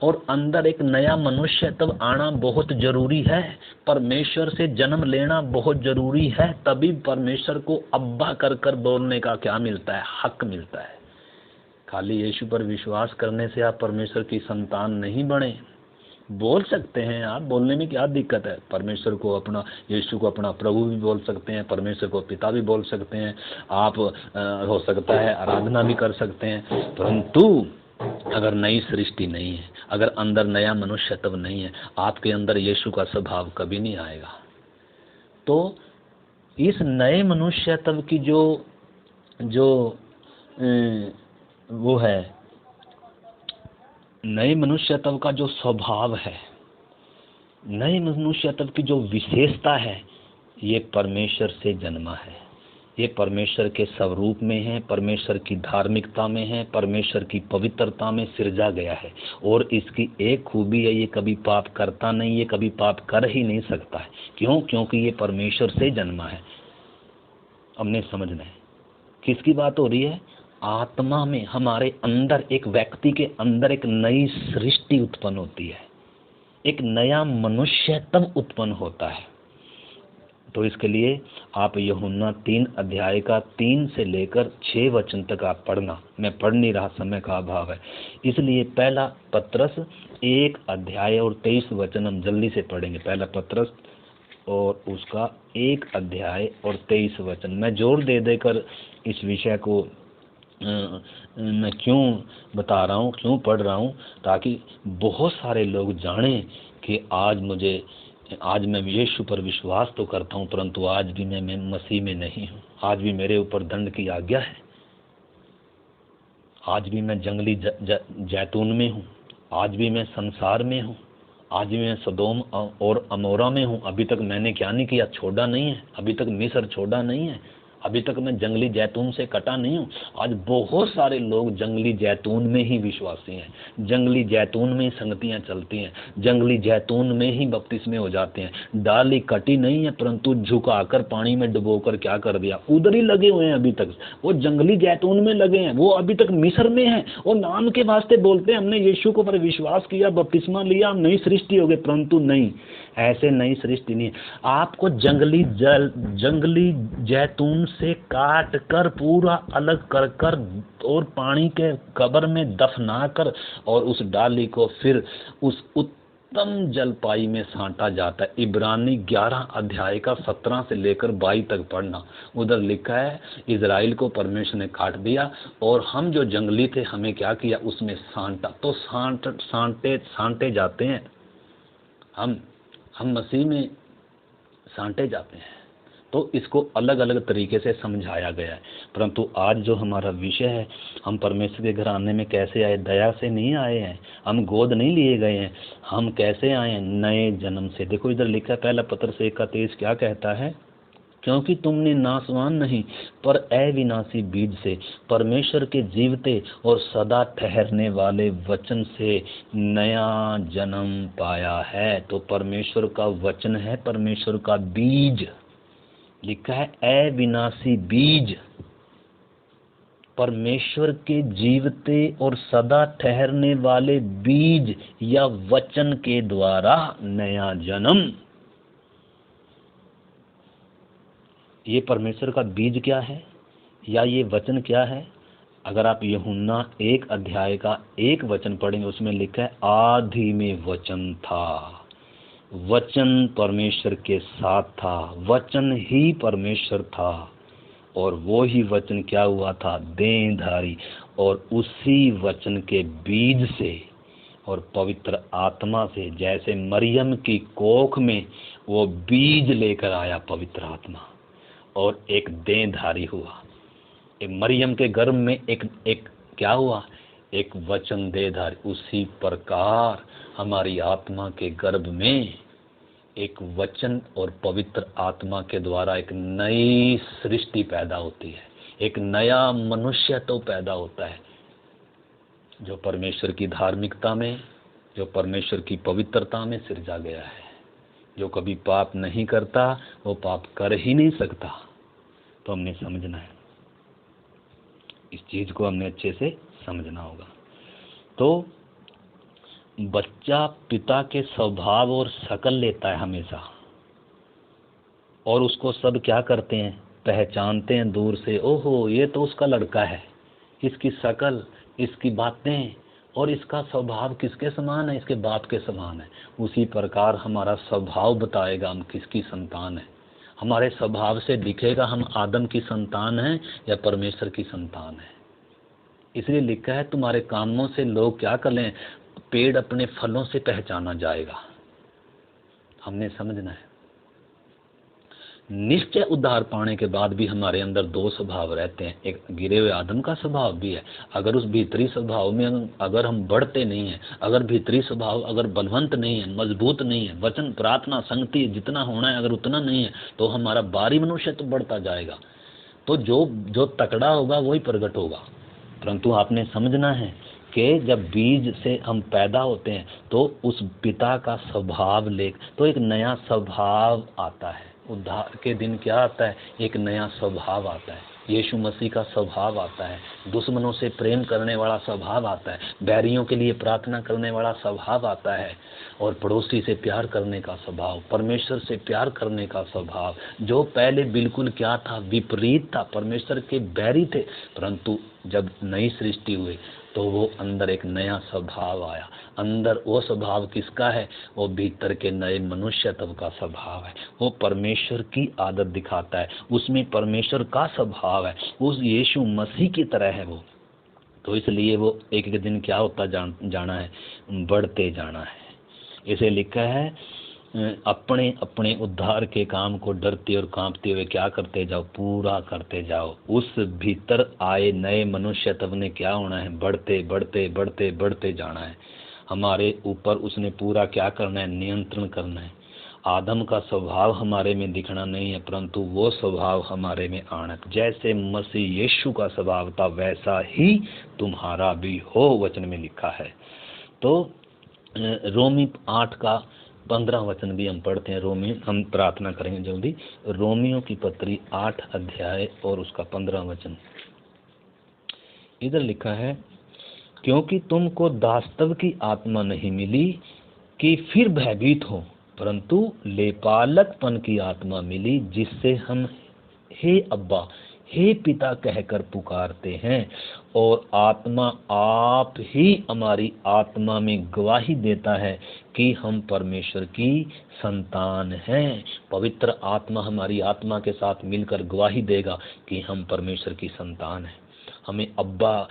और अंदर एक नया मनुष्य तब आना बहुत जरूरी है। परमेश्वर से जन्म लेना बहुत जरूरी है, तभी परमेश्वर को अब्बा कर कर बोलने का क्या मिलता है, हक मिलता है। खाली यीशु पर विश्वास करने से आप परमेश्वर की संतान नहीं बने। बोल सकते हैं आप, बोलने में क्या दिक्कत है। परमेश्वर को अपना, यीशु को अपना प्रभु भी बोल सकते हैं, परमेश्वर को पिता भी बोल सकते हैं, आप हो सकता है आराधना भी कर सकते हैं। परंतु अगर नई सृष्टि नहीं है, अगर अंदर नया मनुष्यत्व नहीं है, आपके अंदर यीशु का स्वभाव कभी नहीं आएगा। तो इस नए मनुष्यत्व की जो जो वो है, नए मनुष्यत्व का जो स्वभाव है, नए मनुष्यत्व की जो विशेषता है, ये परमेश्वर से जन्मा है। ये परमेश्वर के स्वरूप में है, परमेश्वर की धार्मिकता में है, परमेश्वर की पवित्रता में सिरजा गया है। और इसकी एक खूबी है, ये कभी पाप करता नहीं, ये कभी पाप कर ही नहीं सकता है। क्यों? क्योंकि ये परमेश्वर से जन्मा है। हमने समझना है किसकी बात हो रही है। आत्मा में हमारे अंदर, एक व्यक्ति के अंदर एक नई सृष्टि उत्पन्न होती है, एक नया मनुष्यत्व उत्पन्न होता है। तो इसके लिए आप यूहन्ना 3 अध्याय का 3 से लेकर 6 वचन तक आप पढ़ना। मैं पढ़ नहीं रहा, समय का अभाव है, इसलिए पहला पत्रस 1 अध्याय और 23 वचन हम जल्दी से पढ़ेंगे। पहला पत्रस और उसका 1 अध्याय और 23 वचन। मैं जोर दे देकर इस विषय को मैं क्यों बता रहा हूँ, क्यों पढ़ रहा हूँ, ताकि बहुत सारे लोग जानें कि आज मैं यीशु पर विश्वास तो करता हूँ, परंतु आज भी मैं मसीह में नहीं हूँ। आज भी मेरे ऊपर दंड की आज्ञा है। आज भी मैं जंगली जैतून में हूँ। आज भी मैं संसार में हूँ। आज भी मैं सदोम और अमोरा में हूँ। अभी तक मैंने क्या नहीं किया, छोड़ा नहीं है। अभी तक मिस्र छोड़ा नहीं है। अभी तक मैं जंगली जैतून से कटा नहीं हूँ। आज बहुत सारे लोग जंगली जैतून में ही विश्वासी हैं, जंगली जैतून में ही संगतियाँ चलती हैं, जंगली जैतून में ही बपतिस्मे हो जाते हैं। डाली कटी नहीं है, परंतु झुकाकर पानी में डुबोकर क्या कर दिया, उधर ही लगे हुए हैं। अभी तक वो जंगली जैतून में लगे हैं, वो अभी तक मिस्र में हैं। और नाम के वास्ते बोलते हैं हमने यीशु को पर विश्वास किया, बपतिस्मा लिया, हम नई सृष्टि हो गए, परंतु नहीं, ऐसे नई सृष्टि नहीं। आपको जंगली जैतून से काट कर पूरा अलग कर कर और पानी के कब्र में दफना कर और उस डाली को फिर उस उत्तम जलपाई में साँटा जाता है। इब्रानी 11 अध्याय का 17 से लेकर 22 तक पढ़ना। उधर लिखा है इजराइल को परमेश्वर ने काट दिया और हम जो जंगली थे हमें क्या किया, उसमें साँटा। तो साँटे जाते हैं, हम मसीह में साँटे जाते हैं। तो इसको अलग अलग तरीके से समझाया गया है। परंतु आज जो हमारा विषय है, हम परमेश्वर के घर आने में कैसे आए, दया से नहीं आए हैं, हम गोद नहीं लिए गए हैं। हम कैसे आए हैं, नए जन्म से। देखो इधर लिखा है पहला पत्रस 1:23 क्या कहता है, क्योंकि तुमने नासवान नहीं पर अविनाशी बीज से परमेश्वर के जीवते और सदा ठहरने वाले वचन से नया जन्म पाया है। तो परमेश्वर का वचन है परमेश्वर का बीज। लिखा है अविनाशी बीज, परमेश्वर के जीवते और सदा ठहरने वाले बीज या वचन के द्वारा नया जन्म। ये परमेश्वर का बीज क्या है या ये वचन क्या है? अगर आप यूहन्ना 1 अध्याय का 1 वचन पढ़ेंगे, उसमें लिखा है आदि में वचन था, वचन परमेश्वर के साथ था, वचन ही परमेश्वर था और वो ही वचन क्या हुआ था, देहधारी। और उसी वचन के बीज से और पवित्र आत्मा से, जैसे मरियम की कोख में वो बीज लेकर आया पवित्र आत्मा और एक देहधारी हुआ, एक मरियम के गर्भ में एक क्या हुआ, एक वचन देहधारी। उसी प्रकार हमारी आत्मा के गर्भ में एक वचन और पवित्र आत्मा के द्वारा एक नई सृष्टि पैदा होती है, एक नया मनुष्य तो पैदा होता है, जो परमेश्वर की धार्मिकता में, जो परमेश्वर की पवित्रता में सिरजा गया है। जो कभी पाप नहीं करता वो पाप कर ही नहीं सकता। तो हमने समझना है, इस चीज को हमने अच्छे से समझना होगा। तो बच्चा पिता के स्वभाव और शकल लेता है हमेशा, और उसको सब क्या करते हैं, पहचानते हैं दूर से, ओहो ये तो उसका लड़का है, इसकी शकल, इसकी बातें और इसका स्वभाव किसके समान है, इसके बाप के समान है। उसी प्रकार हमारा स्वभाव बताएगा हम किसकी संतान है। हमारे स्वभाव से दिखेगा हम आदम की संतान हैं या परमेश्वर की संतान है। इसलिए लिखा है तुम्हारे कामों से लोग क्या कर लें, पेड़ अपने फलों से पहचाना जाएगा। हमने समझना है। निश्चय उद्धार पाने के बाद भी हमारे अंदर दो स्वभाव रहते हैं, एक गिरे हुए आदम का स्वभाव भी है। अगर उस भीतरी स्वभाव में अगर हम बढ़ते नहीं हैं, अगर भीतरी स्वभाव अगर बलवंत नहीं है, मजबूत नहीं है, वचन प्रार्थना संगति जितना होना है अगर उतना नहीं है, तो हमारा बाहरी मनुष्य तो बढ़ता जाएगा, तो जो तकड़ा होगा वही प्रकट होगा। परंतु आपने समझना है कि जब बीज से हम पैदा होते हैं तो उस पिता का स्वभाव तो एक नया स्वभाव आता है। उद्धार के दिन क्या आता है, एक नया स्वभाव आता है, यीशु मसीह का स्वभाव आता है, दुश्मनों से प्रेम करने वाला स्वभाव आता है, बैरियों के लिए प्रार्थना करने वाला स्वभाव आता है, और पड़ोसी से प्यार करने का स्वभाव, परमेश्वर से प्यार करने का स्वभाव। जो पहले बिल्कुल क्या था, विपरीत था, परमेश्वर के बैरी थे, परंतु जब नई सृष्टि हुई तो वो अंदर एक नया स्वभाव आया। अंदर वो स्वभाव किसका है, वो भीतर के नए मनुष्यत्व का स्वभाव है। वो परमेश्वर की आदत दिखाता है, उसमें परमेश्वर का स्वभाव है, उस यीशु मसीह की तरह है वो। तो इसलिए वो एक एक दिन क्या होता जाना है, बढ़ते जाना है। इसे लिखा है अपने अपने उद्धार के काम को डरते और कांपते हुए क्या करते जाओ, पूरा करते जाओ। उस भीतर आए नए मनुष्यत्व ने क्या होना है, बढ़ते बढ़ते बढ़ते बढ़ते जाना है। हमारे ऊपर उसने पूरा क्या करना है, नियंत्रण करना है। आदम का स्वभाव हमारे में दिखना नहीं है, परंतु वो स्वभाव हमारे में आना। जैसे मसीह यीशु का स्वभाव था वैसा ही तुम्हारा भी हो, वचन में लिखा है। तो रोमी 8 का 15 वचन भी हम पढ़ते हैं। रोमी, हम प्रार्थना करेंगे जल्दी। रोमियों की पत्री 8 अध्याय और उसका 15 वचन। इधर लिखा है, क्योंकि तुमको दासत्व की आत्मा नहीं मिली कि फिर भयभीत हो, परंतु लेपालकपन की आत्मा मिली, जिससे हम हे अब्बा, हे पिता कहकर पुकारते हैं। और आत्मा आप ही हमारी आत्मा में गवाही देता है कि हम परमेश्वर की संतान हैं। पवित्र आत्मा हमारी आत्मा के साथ मिलकर गवाही देगा कि हम परमेश्वर की संतान हैं। हमें अब्बा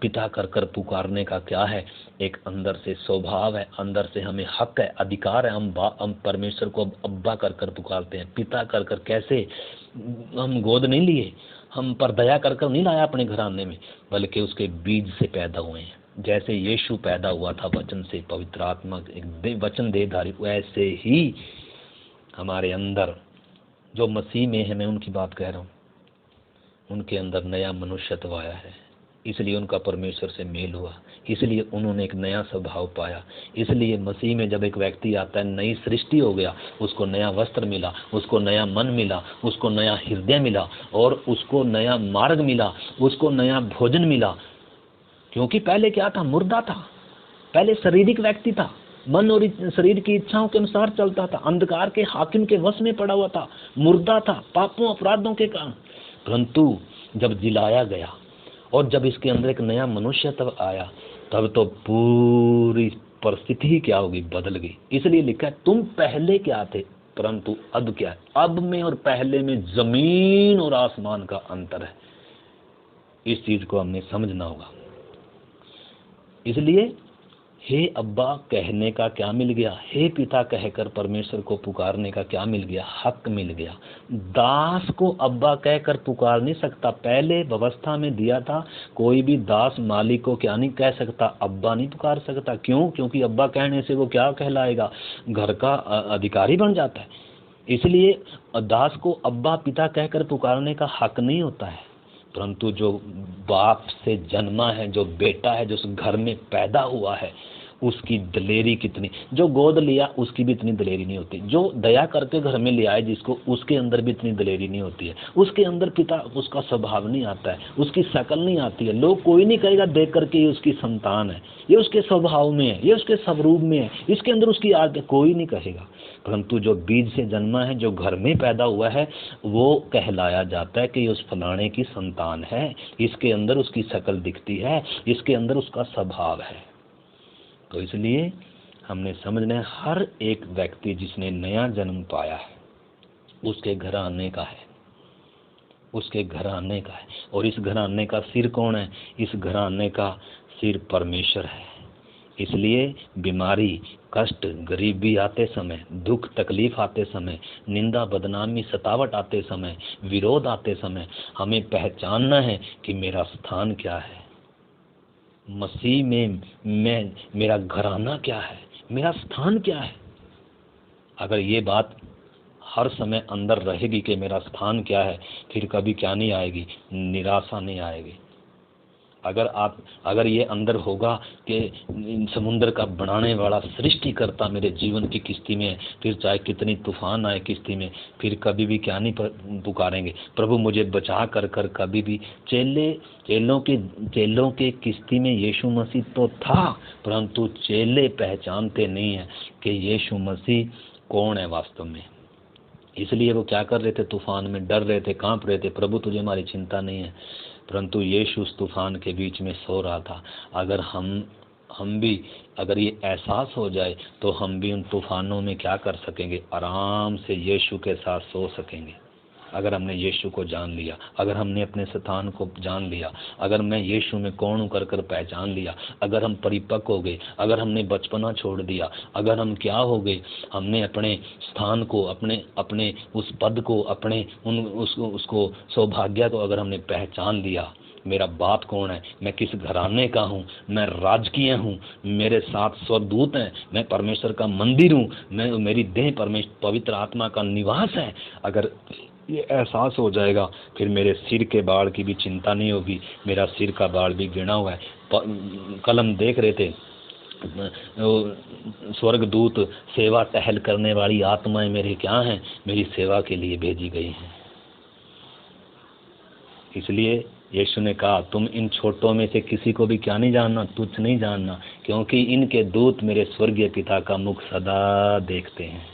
पिता कर कर पुकारने का क्या है, एक अंदर से स्वभाव है, अंदर से हमें हक है, अधिकार है। हम परमेश्वर को अब्बा कर कर पुकारते हैं, पिता कर कर। कैसे, हम गोद नहीं लिए, हम पर दया कर कर नहीं लाया अपने घराने में, बल्कि उसके बीज से पैदा हुए हैं। जैसे यीशु पैदा हुआ था वचन से, पवित्र आत्मा एक वचन देहधारी, वैसे ही हमारे अंदर जो मसीह में है, मैं उनकी बात कह रहा हूँ, उनके अंदर नया मनुष्यत्व आया है। इसलिए उनका परमेश्वर से मेल हुआ, इसलिए उन्होंने एक नया स्वभाव पाया। इसलिए मसीह में जब एक व्यक्ति आता है, नई सृष्टि हो गया, उसको नया वस्त्र मिला, उसको नया मन मिला, उसको नया हृदय मिला, और उसको नया मार्ग मिला, उसको नया भोजन मिला। क्योंकि पहले क्या था, मुर्दा था, पहले शारीरिक व्यक्ति था, मन और शरीर की इच्छाओं के अनुसार चलता था, अंधकार के हाकिम के वश में पड़ा हुआ था, मुर्दा था पापों अपराधों के कारण। परंतु जब जिलाया गया और जब इसके अंदर एक नया मनुष्य तब आया, तब तो पूरी परिस्थिति ही क्या होगी, बदल गई। इसलिए लिखा है, तुम पहले क्या थे परंतु अब क्या है। अब में और पहले में जमीन और आसमान का अंतर है। इस चीज को हमने समझना होगा। इसलिए हे अब्बा कहने का क्या मिल गया, हे पिता कहकर परमेश्वर को पुकारने का क्या मिल गया, हक मिल गया। दास को अब्बा कहकर पुकार नहीं सकता। पहले व्यवस्था में दिया था, कोई भी दास मालिक को क्या नहीं कह सकता, अब्बा नहीं पुकार सकता। क्यों? क्योंकि अब्बा कहने से वो क्या कहलाएगा, घर का अधिकारी बन जाता है। इसलिए दास को अब्बा पिता कहकर पुकारने का हक नहीं होता है। परंतु जो बाप से जन्मा है, जो बेटा है, जो उस घर में पैदा हुआ है, उसकी दलेरी कितनी, जो गोद लिया उसकी भी इतनी दलेरी नहीं होती, जो दया करके घर में ले आए जिसको, उसके अंदर भी इतनी दलेरी नहीं होती है, उसके अंदर पिता उसका स्वभाव नहीं आता है, उसकी शक्ल नहीं आती है, लोग कोई नहीं कहेगा देख करके ये उसकी संतान है, ये उसके स्वभाव में है, ये उसके स्वरूप में है, इसके अंदर उसकी आदत, कोई नहीं कहेगा। परंतु जो बीज से जन्मा है, जो घर में पैदा हुआ है, वो कहलाया जाता है कि ये उस फलाने की संतान है, इसके अंदर उसकी शक्ल दिखती है, इसके अंदर उसका स्वभाव है। तो इसलिए हमने समझना है हर एक व्यक्ति जिसने नया जन्म पाया है उसके घराने का है, उसके घराने का है। और इस घराने का सिर कौन है? इस घराने का सिर परमेश्वर है। इसलिए बीमारी, कष्ट, गरीबी आते समय, दुख तकलीफ आते समय, निंदा बदनामी सतावट आते समय, विरोध आते समय हमें पहचानना है कि मेरा स्थान क्या है, मसीह में मैं, मेरा घराना क्या है, मेरा स्थान क्या है। अगर ये बात हर समय अंदर रहेगी कि मेरा स्थान क्या है, फिर कभी क्या नहीं आएगी, निराशा नहीं आएगी। अगर ये अंदर होगा कि समुद्र का बनाने वाला सृष्टिकर्ता मेरे जीवन की किश्ती में है, फिर चाहे कितनी तूफान आए किश्ती में, फिर कभी भी क्या नहीं पुकारेंगे, प्रभु मुझे बचा कर कर। कभी भी चेलों के किश्ती में यीशु मसीह तो था, परंतु चेले पहचानते नहीं है कि यीशु मसीह कौन है वास्तव में। इसलिए वो क्या कर रहे थे, तूफान में डर रहे थे, कांप रहे थे, प्रभु तुझे हमारी चिंता नहीं है। परंतु यीशु उस तूफान के बीच में सो रहा था। अगर हम भी अगर ये एहसास हो जाए तो हम भी उन तूफानों में क्या कर सकेंगे, आराम से यीशु के साथ सो सकेंगे। अगर हमने यीशु को जान लिया, अगर हमने अपने स्थान को जान लिया, अगर मैं यीशु में कौन हूँ कर पहचान लिया, अगर हम परिपक्व हो गए, अगर हमने बचपना छोड़ दिया, अगर हम क्या हो गए, हमने अपने स्थान को, अपने उस पद को, अपने उसको सौभाग्य को अगर हमने पहचान लिया, मेरा बाप कौन है, मैं किस घराने का हूँ, मैं राजकीय हूँ, मेरे साथ स्वर्गदूत हैं, मैं परमेश्वर का मंदिर हूँ, मैं, मेरी देह पवित्र आत्मा का निवास है। अगर ये एहसास हो जाएगा, फिर मेरे सिर के बाल की भी चिंता नहीं होगी, मेरा सिर का बाल भी गिना हुआ है। कलम देख रहे थे, स्वर्गदूत सेवा टहल करने वाली आत्माएं मेरे क्या हैं, मेरी सेवा के लिए भेजी गई हैं। इसलिए यीशु ने कहा, तुम इन छोटों में से किसी को भी क्या नहीं जानना, तुच्छ नहीं जानना, क्योंकि इनके दूत मेरे स्वर्गीय पिता का मुख सदा देखते हैं।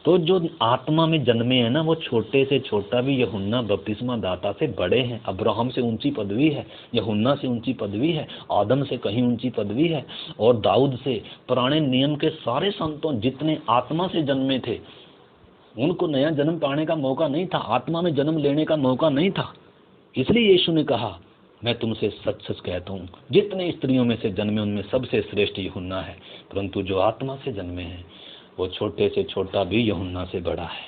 तो जो आत्मा में जन्मे हैं ना, वो छोटे से छोटा भी यूहन्ना बपतिस्मा दाता से बड़े हैं। अब्राहम से ऊंची पदवी है, यूहन्ना से ऊंची पदवी है, आदम से कहीं ऊंची पदवी है, और दाऊद से, पुराने नियम के सारे संतों जितने आत्मा से जन्मे थे, उनको नया जन्म पाने का मौका नहीं था, आत्मा में जन्म लेने का मौका नहीं था। इसलिए यीशु ने कहा, मैं तुमसे सच सच कहता हूँ, जितने स्त्रियों में से जन्मे उनमें सबसे श्रेष्ठ यूहन्ना है, परंतु जो आत्मा से जन्मे हैं वो छोटे से छोटा भी यूहन्ना से बड़ा है।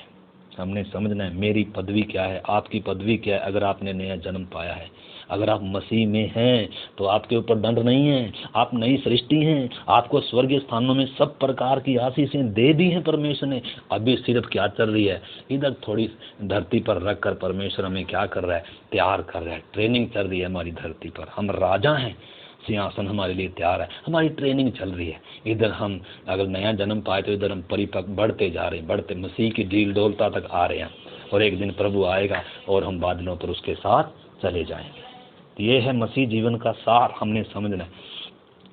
हमने समझना है मेरी पदवी क्या है, आपकी पदवी क्या है। अगर आपने नया जन्म पाया है, अगर आप मसीह में हैं, तो आपके ऊपर दंड नहीं है, आप नई सृष्टि हैं। आपको स्वर्गीय स्थानों में सब प्रकार की आशीषें दे दी हैं परमेश्वर ने। अभी सिर्फ क्या चल रही है, इधर थोड़ी धरती पर रख कर परमेश्वर हमें क्या कर रहा है, तैयार कर रहा है। ट्रेनिंग चल रही है हमारी धरती पर, हम राजा हैं, सिंहासन हमारे लिए तैयार है, हमारी ट्रेनिंग चल रही है। इधर हम अगर नया जन्म पाए तो इधर हम परिपक्व बढ़ते जा रहे हैं, बढ़ते मसीह की ढील डोलता तक आ रहे हैं, और एक दिन प्रभु आएगा और हम बादलों पर उसके साथ चले जाएंगे। तो ये है मसीह जीवन का सार, हमने समझना है।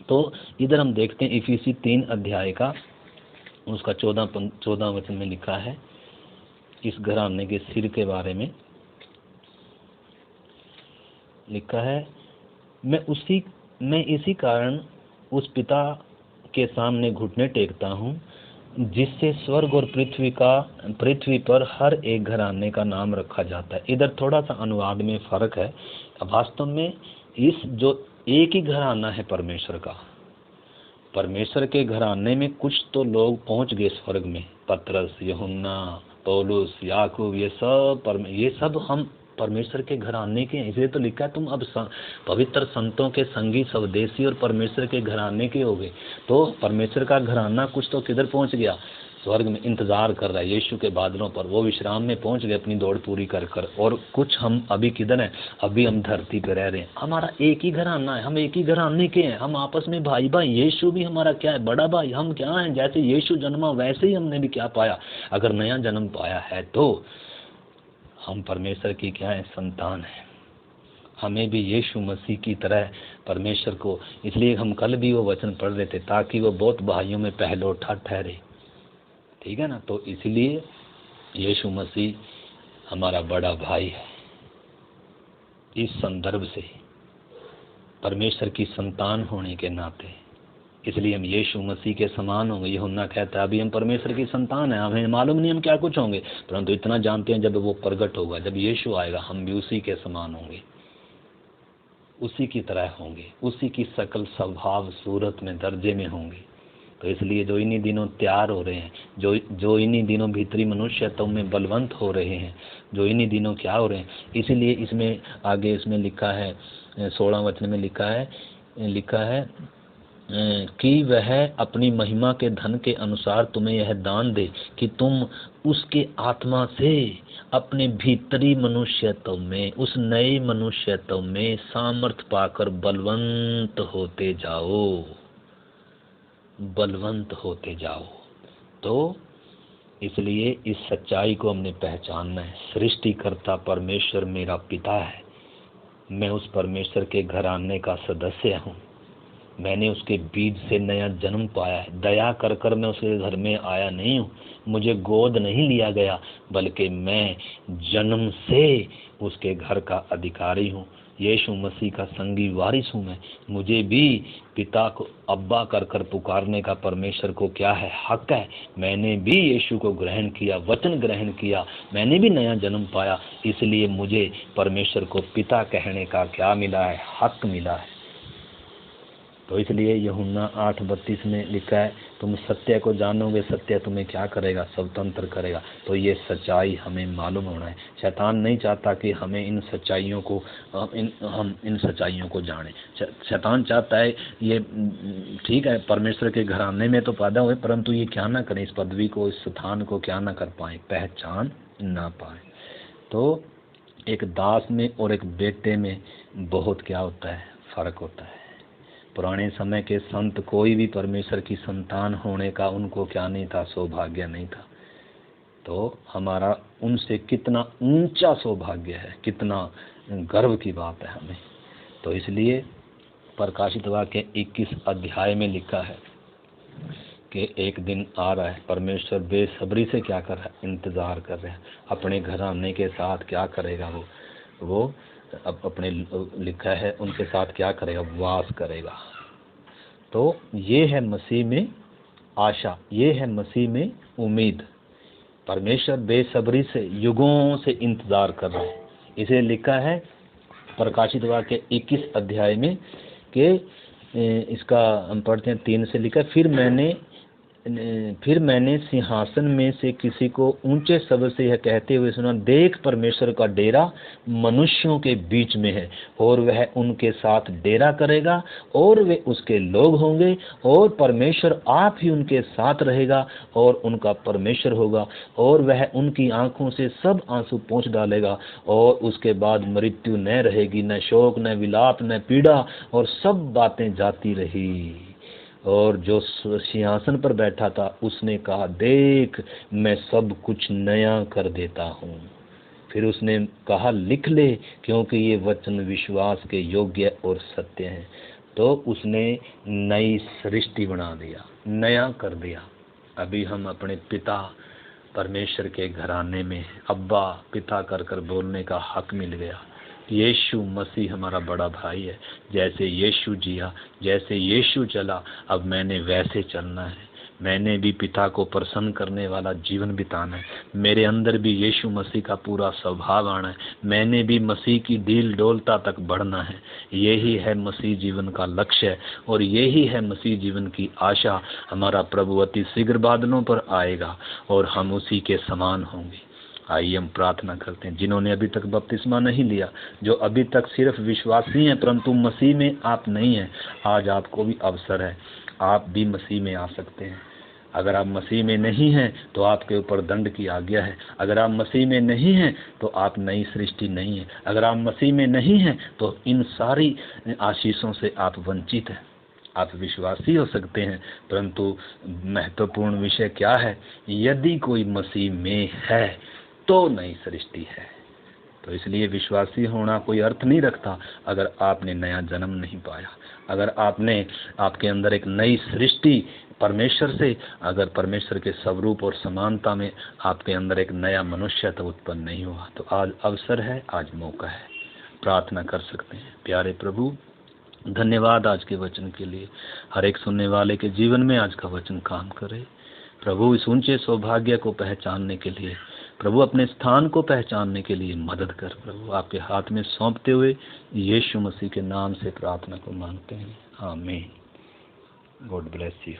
तो इधर हम देखते हैं इफिसी 3 अध्याय का उसका 14 वचन में लिखा है, इस घराने के सिर के बारे में लिखा है, मैं इसी कारण उस पिता के सामने घुटने टेकता हूँ जिससे स्वर्ग और पृथ्वी पर हर एक घराने का नाम रखा जाता है। इधर थोड़ा सा अनुवाद में फर्क है। वास्तव में इस जो एक ही घराना है परमेश्वर का, परमेश्वर के घराने में कुछ तो लोग पहुंच गए स्वर्ग में, पतरस, यूहन्ना, पौलुस, याकूब, ये सब हम परमेश्वर के घराने के हैं। इसलिए तो लिखा है, तुम अब पवित्र संतों के संगी, स्वदेशी और परमेश्वर के घराने के हो गए। तो परमेश्वर का घराना कुछ तो किधर पहुंच गया, स्वर्ग में इंतज़ार कर रहा है यीशु के बादलों पर। वो विश्राम में पहुंच गए अपनी दौड़ पूरी कर कर। और कुछ हम अभी किधर हैं? अभी हम धरती पे रह रहे हैं। हमारा एक ही घराना है, हम एक ही घराने के हैं, हम आपस में भाई भाई। यीशु भी हमारा क्या है? बड़ा भाई। हम क्या हैं? जैसे यीशु जन्मा वैसे ही हमने भी क्या पाया? अगर नया जन्म पाया है तो हम परमेश्वर की क्या है? संतान है। हमें भी यीशु मसीह की तरह परमेश्वर को, इसलिए हम कल भी वो वचन पढ़ रहे थे, ताकि वो बहुत भाइयों में पहलौठा ठहरे। ठीक है ना? तो इसलिए यीशु मसीह हमारा बड़ा भाई है। इस संदर्भ से परमेश्वर की संतान होने के नाते इसलिए हम यीशु मसीह के समान होंगे। यूहन्ना कहता है अभी हम परमेश्वर की संतान हैं, हमें मालूम नहीं हम क्या कुछ होंगे, परंतु इतना जानते हैं जब वो प्रगट होगा, जब यीशु आएगा, हम भी उसी के समान होंगे, उसी की तरह होंगे, उसी की शकल स्वभाव सूरत में दर्जे में होंगे। तो इसलिए जो इन्हीं दिनों तैयार हो रहे हैं, जो इन्हीं दिनों भीतरी मनुष्यत्व में बलवंत हो रहे हैं, जो इन्हीं दिनों क्या हो रहे हैं, इसीलिए इसमें आगे इसमें लिखा है 16 वचन में लिखा है कि वह अपनी महिमा के धन के अनुसार तुम्हें यह दान दे कि तुम उसके आत्मा से अपने भीतरी मनुष्यत्व में, उस नए मनुष्यत्व में सामर्थ पाकर बलवंत होते जाओ, बलवंत होते जाओ। तो इसलिए इस सच्चाई को हमने पहचानना है। सृष्टिकर्ता परमेश्वर मेरा पिता है, मैं उस परमेश्वर के घराने का सदस्य हूँ, मैंने उसके बीज से नया जन्म पाया है। दया कर कर मैं उसके घर में आया नहीं हूँ, मुझे गोद नहीं लिया गया, बल्कि मैं जन्म से उसके घर का अधिकारी हूँ। यीशु मसीह का संगी वारिस हूँ मैं। मुझे भी पिता को अब्बा कर कर पुकारने का परमेश्वर को क्या है? हक है। मैंने भी यीशु को ग्रहण किया, वचन ग्रहण किया, मैंने भी नया जन्म पाया, इसलिए मुझे परमेश्वर को पिता कहने का क्या मिला है? हक मिला है। तो इसलिए यूहन्ना 8:32 में लिखा है तुम सत्य को जानोगे, सत्य तुम्हें क्या करेगा? स्वतंत्र करेगा। तो ये सच्चाई हमें मालूम होना है। शैतान नहीं चाहता कि हमें इन सच्चाइयों को हम इन सच्चाइयों को जानें। शैतान चाहता है ये ठीक है परमेश्वर के घराने में तो पैदा हुए, परंतु ये क्या ना करें, इस पदवी को, इस स्थान को क्या ना कर पाए, पहचान ना पाए। तो एक दास में और एक बेटे में बहुत क्या होता है? फर्क होता है। पुराने समय के संत कोई भी परमेश्वर की संतान होने का उनको क्या नहीं था? सौभाग्य नहीं था। तो हमारा उनसे कितना ऊंचा सौभाग्य है, कितना गर्व की बात है हमें। तो इसलिए प्रकाशित वाक्य 21 अध्याय में लिखा है कि एक दिन आ रहा है, परमेश्वर बेसब्री से क्या कर रहा है? इंतज़ार कर रहे हैं। अपने घराने के साथ क्या करेगा? वो अब अपने लिखा है उनके साथ क्या करेगा? वास करेगा। तो ये है मसीह में आशा, ये है मसीह में उम्मीद। परमेश्वर बेसब्री से युगों से इंतज़ार कर रहा है। इसे लिखा है प्रकाशित वाक्य 21 अध्याय में कि इसका हम पढ़ते हैं 3 से लिखा, फिर मैंने सिंहासन में से किसी को ऊंचे शब्द से यह कहते हुए सुना, देख परमेश्वर का डेरा मनुष्यों के बीच में है, और वह उनके साथ डेरा करेगा, और वे उसके लोग होंगे, और परमेश्वर आप ही उनके साथ रहेगा और उनका परमेश्वर होगा, और वह उनकी आंखों से सब आंसू पोंछ डालेगा, और उसके बाद मृत्यु न रहेगी, न शोक, न विलाप, न पीड़ा, और सब बातें जाती रही। और जो सिंहासन पर बैठा था उसने कहा, देख मैं सब कुछ नया कर देता हूँ। फिर उसने कहा, लिख ले, क्योंकि ये वचन विश्वास के योग्य और सत्य हैं। तो उसने नई सृष्टि बना दिया, नया कर दिया। अभी हम अपने पिता परमेश्वर के घराने में अब्बा पिता कर कर बोलने का हक मिल गया। यीशु मसीह हमारा बड़ा भाई है। जैसे यीशु जिया, जैसे यीशु चला, अब मैंने वैसे चलना है। मैंने भी पिता को प्रसन्न करने वाला जीवन बिताना है। मेरे अंदर भी यीशु मसीह का पूरा स्वभाव आना है। मैंने भी मसीह की डील डोलता तक बढ़ना है। यही है मसीह जीवन का लक्ष्य और यही है मसीह जीवन की आशा। हमारा प्रभु अति शीघ्र बादलों पर आएगा और हम उसी के समान होंगे। आइए हम प्रार्थना करते हैं। जिन्होंने अभी तक बपतिस्मा नहीं लिया, जो अभी तक सिर्फ विश्वासी हैं परंतु मसीह में आप नहीं हैं, आज आपको भी अवसर है, आप भी मसीह में आ सकते हैं। अगर आप मसीह में नहीं हैं तो आपके ऊपर दंड की आज्ञा है। अगर आप मसीह में नहीं हैं तो आप नई सृष्टि नहीं है। अगर आप मसीह में नहीं हैं तो इन सारी आशीषों से आप वंचित हैं। आप विश्वासी हो सकते हैं, परंतु महत्वपूर्ण विषय क्या है? यदि कोई मसीह में है तो नई सृष्टि है। तो इसलिए विश्वासी होना कोई अर्थ नहीं रखता अगर आपने नया जन्म नहीं पाया, अगर आपके अंदर एक नई सृष्टि परमेश्वर से, अगर परमेश्वर के स्वरूप और समानता में आपके अंदर एक नया मनुष्य तो उत्पन्न नहीं हुआ। तो आज अवसर है, आज मौका है, प्रार्थना कर सकते हैं। प्यारे प्रभु, धन्यवाद आज के वचन के लिए। हर एक सुनने वाले के जीवन में आज का वचन काम करे प्रभु। इस ऊंचे सौभाग्य को पहचानने के लिए प्रभु, अपने स्थान को पहचानने के लिए मदद कर प्रभु। आपके हाथ में सौंपते हुए यीशु मसीह के नाम से प्रार्थना को मांगते हैं, आमीन। God bless you.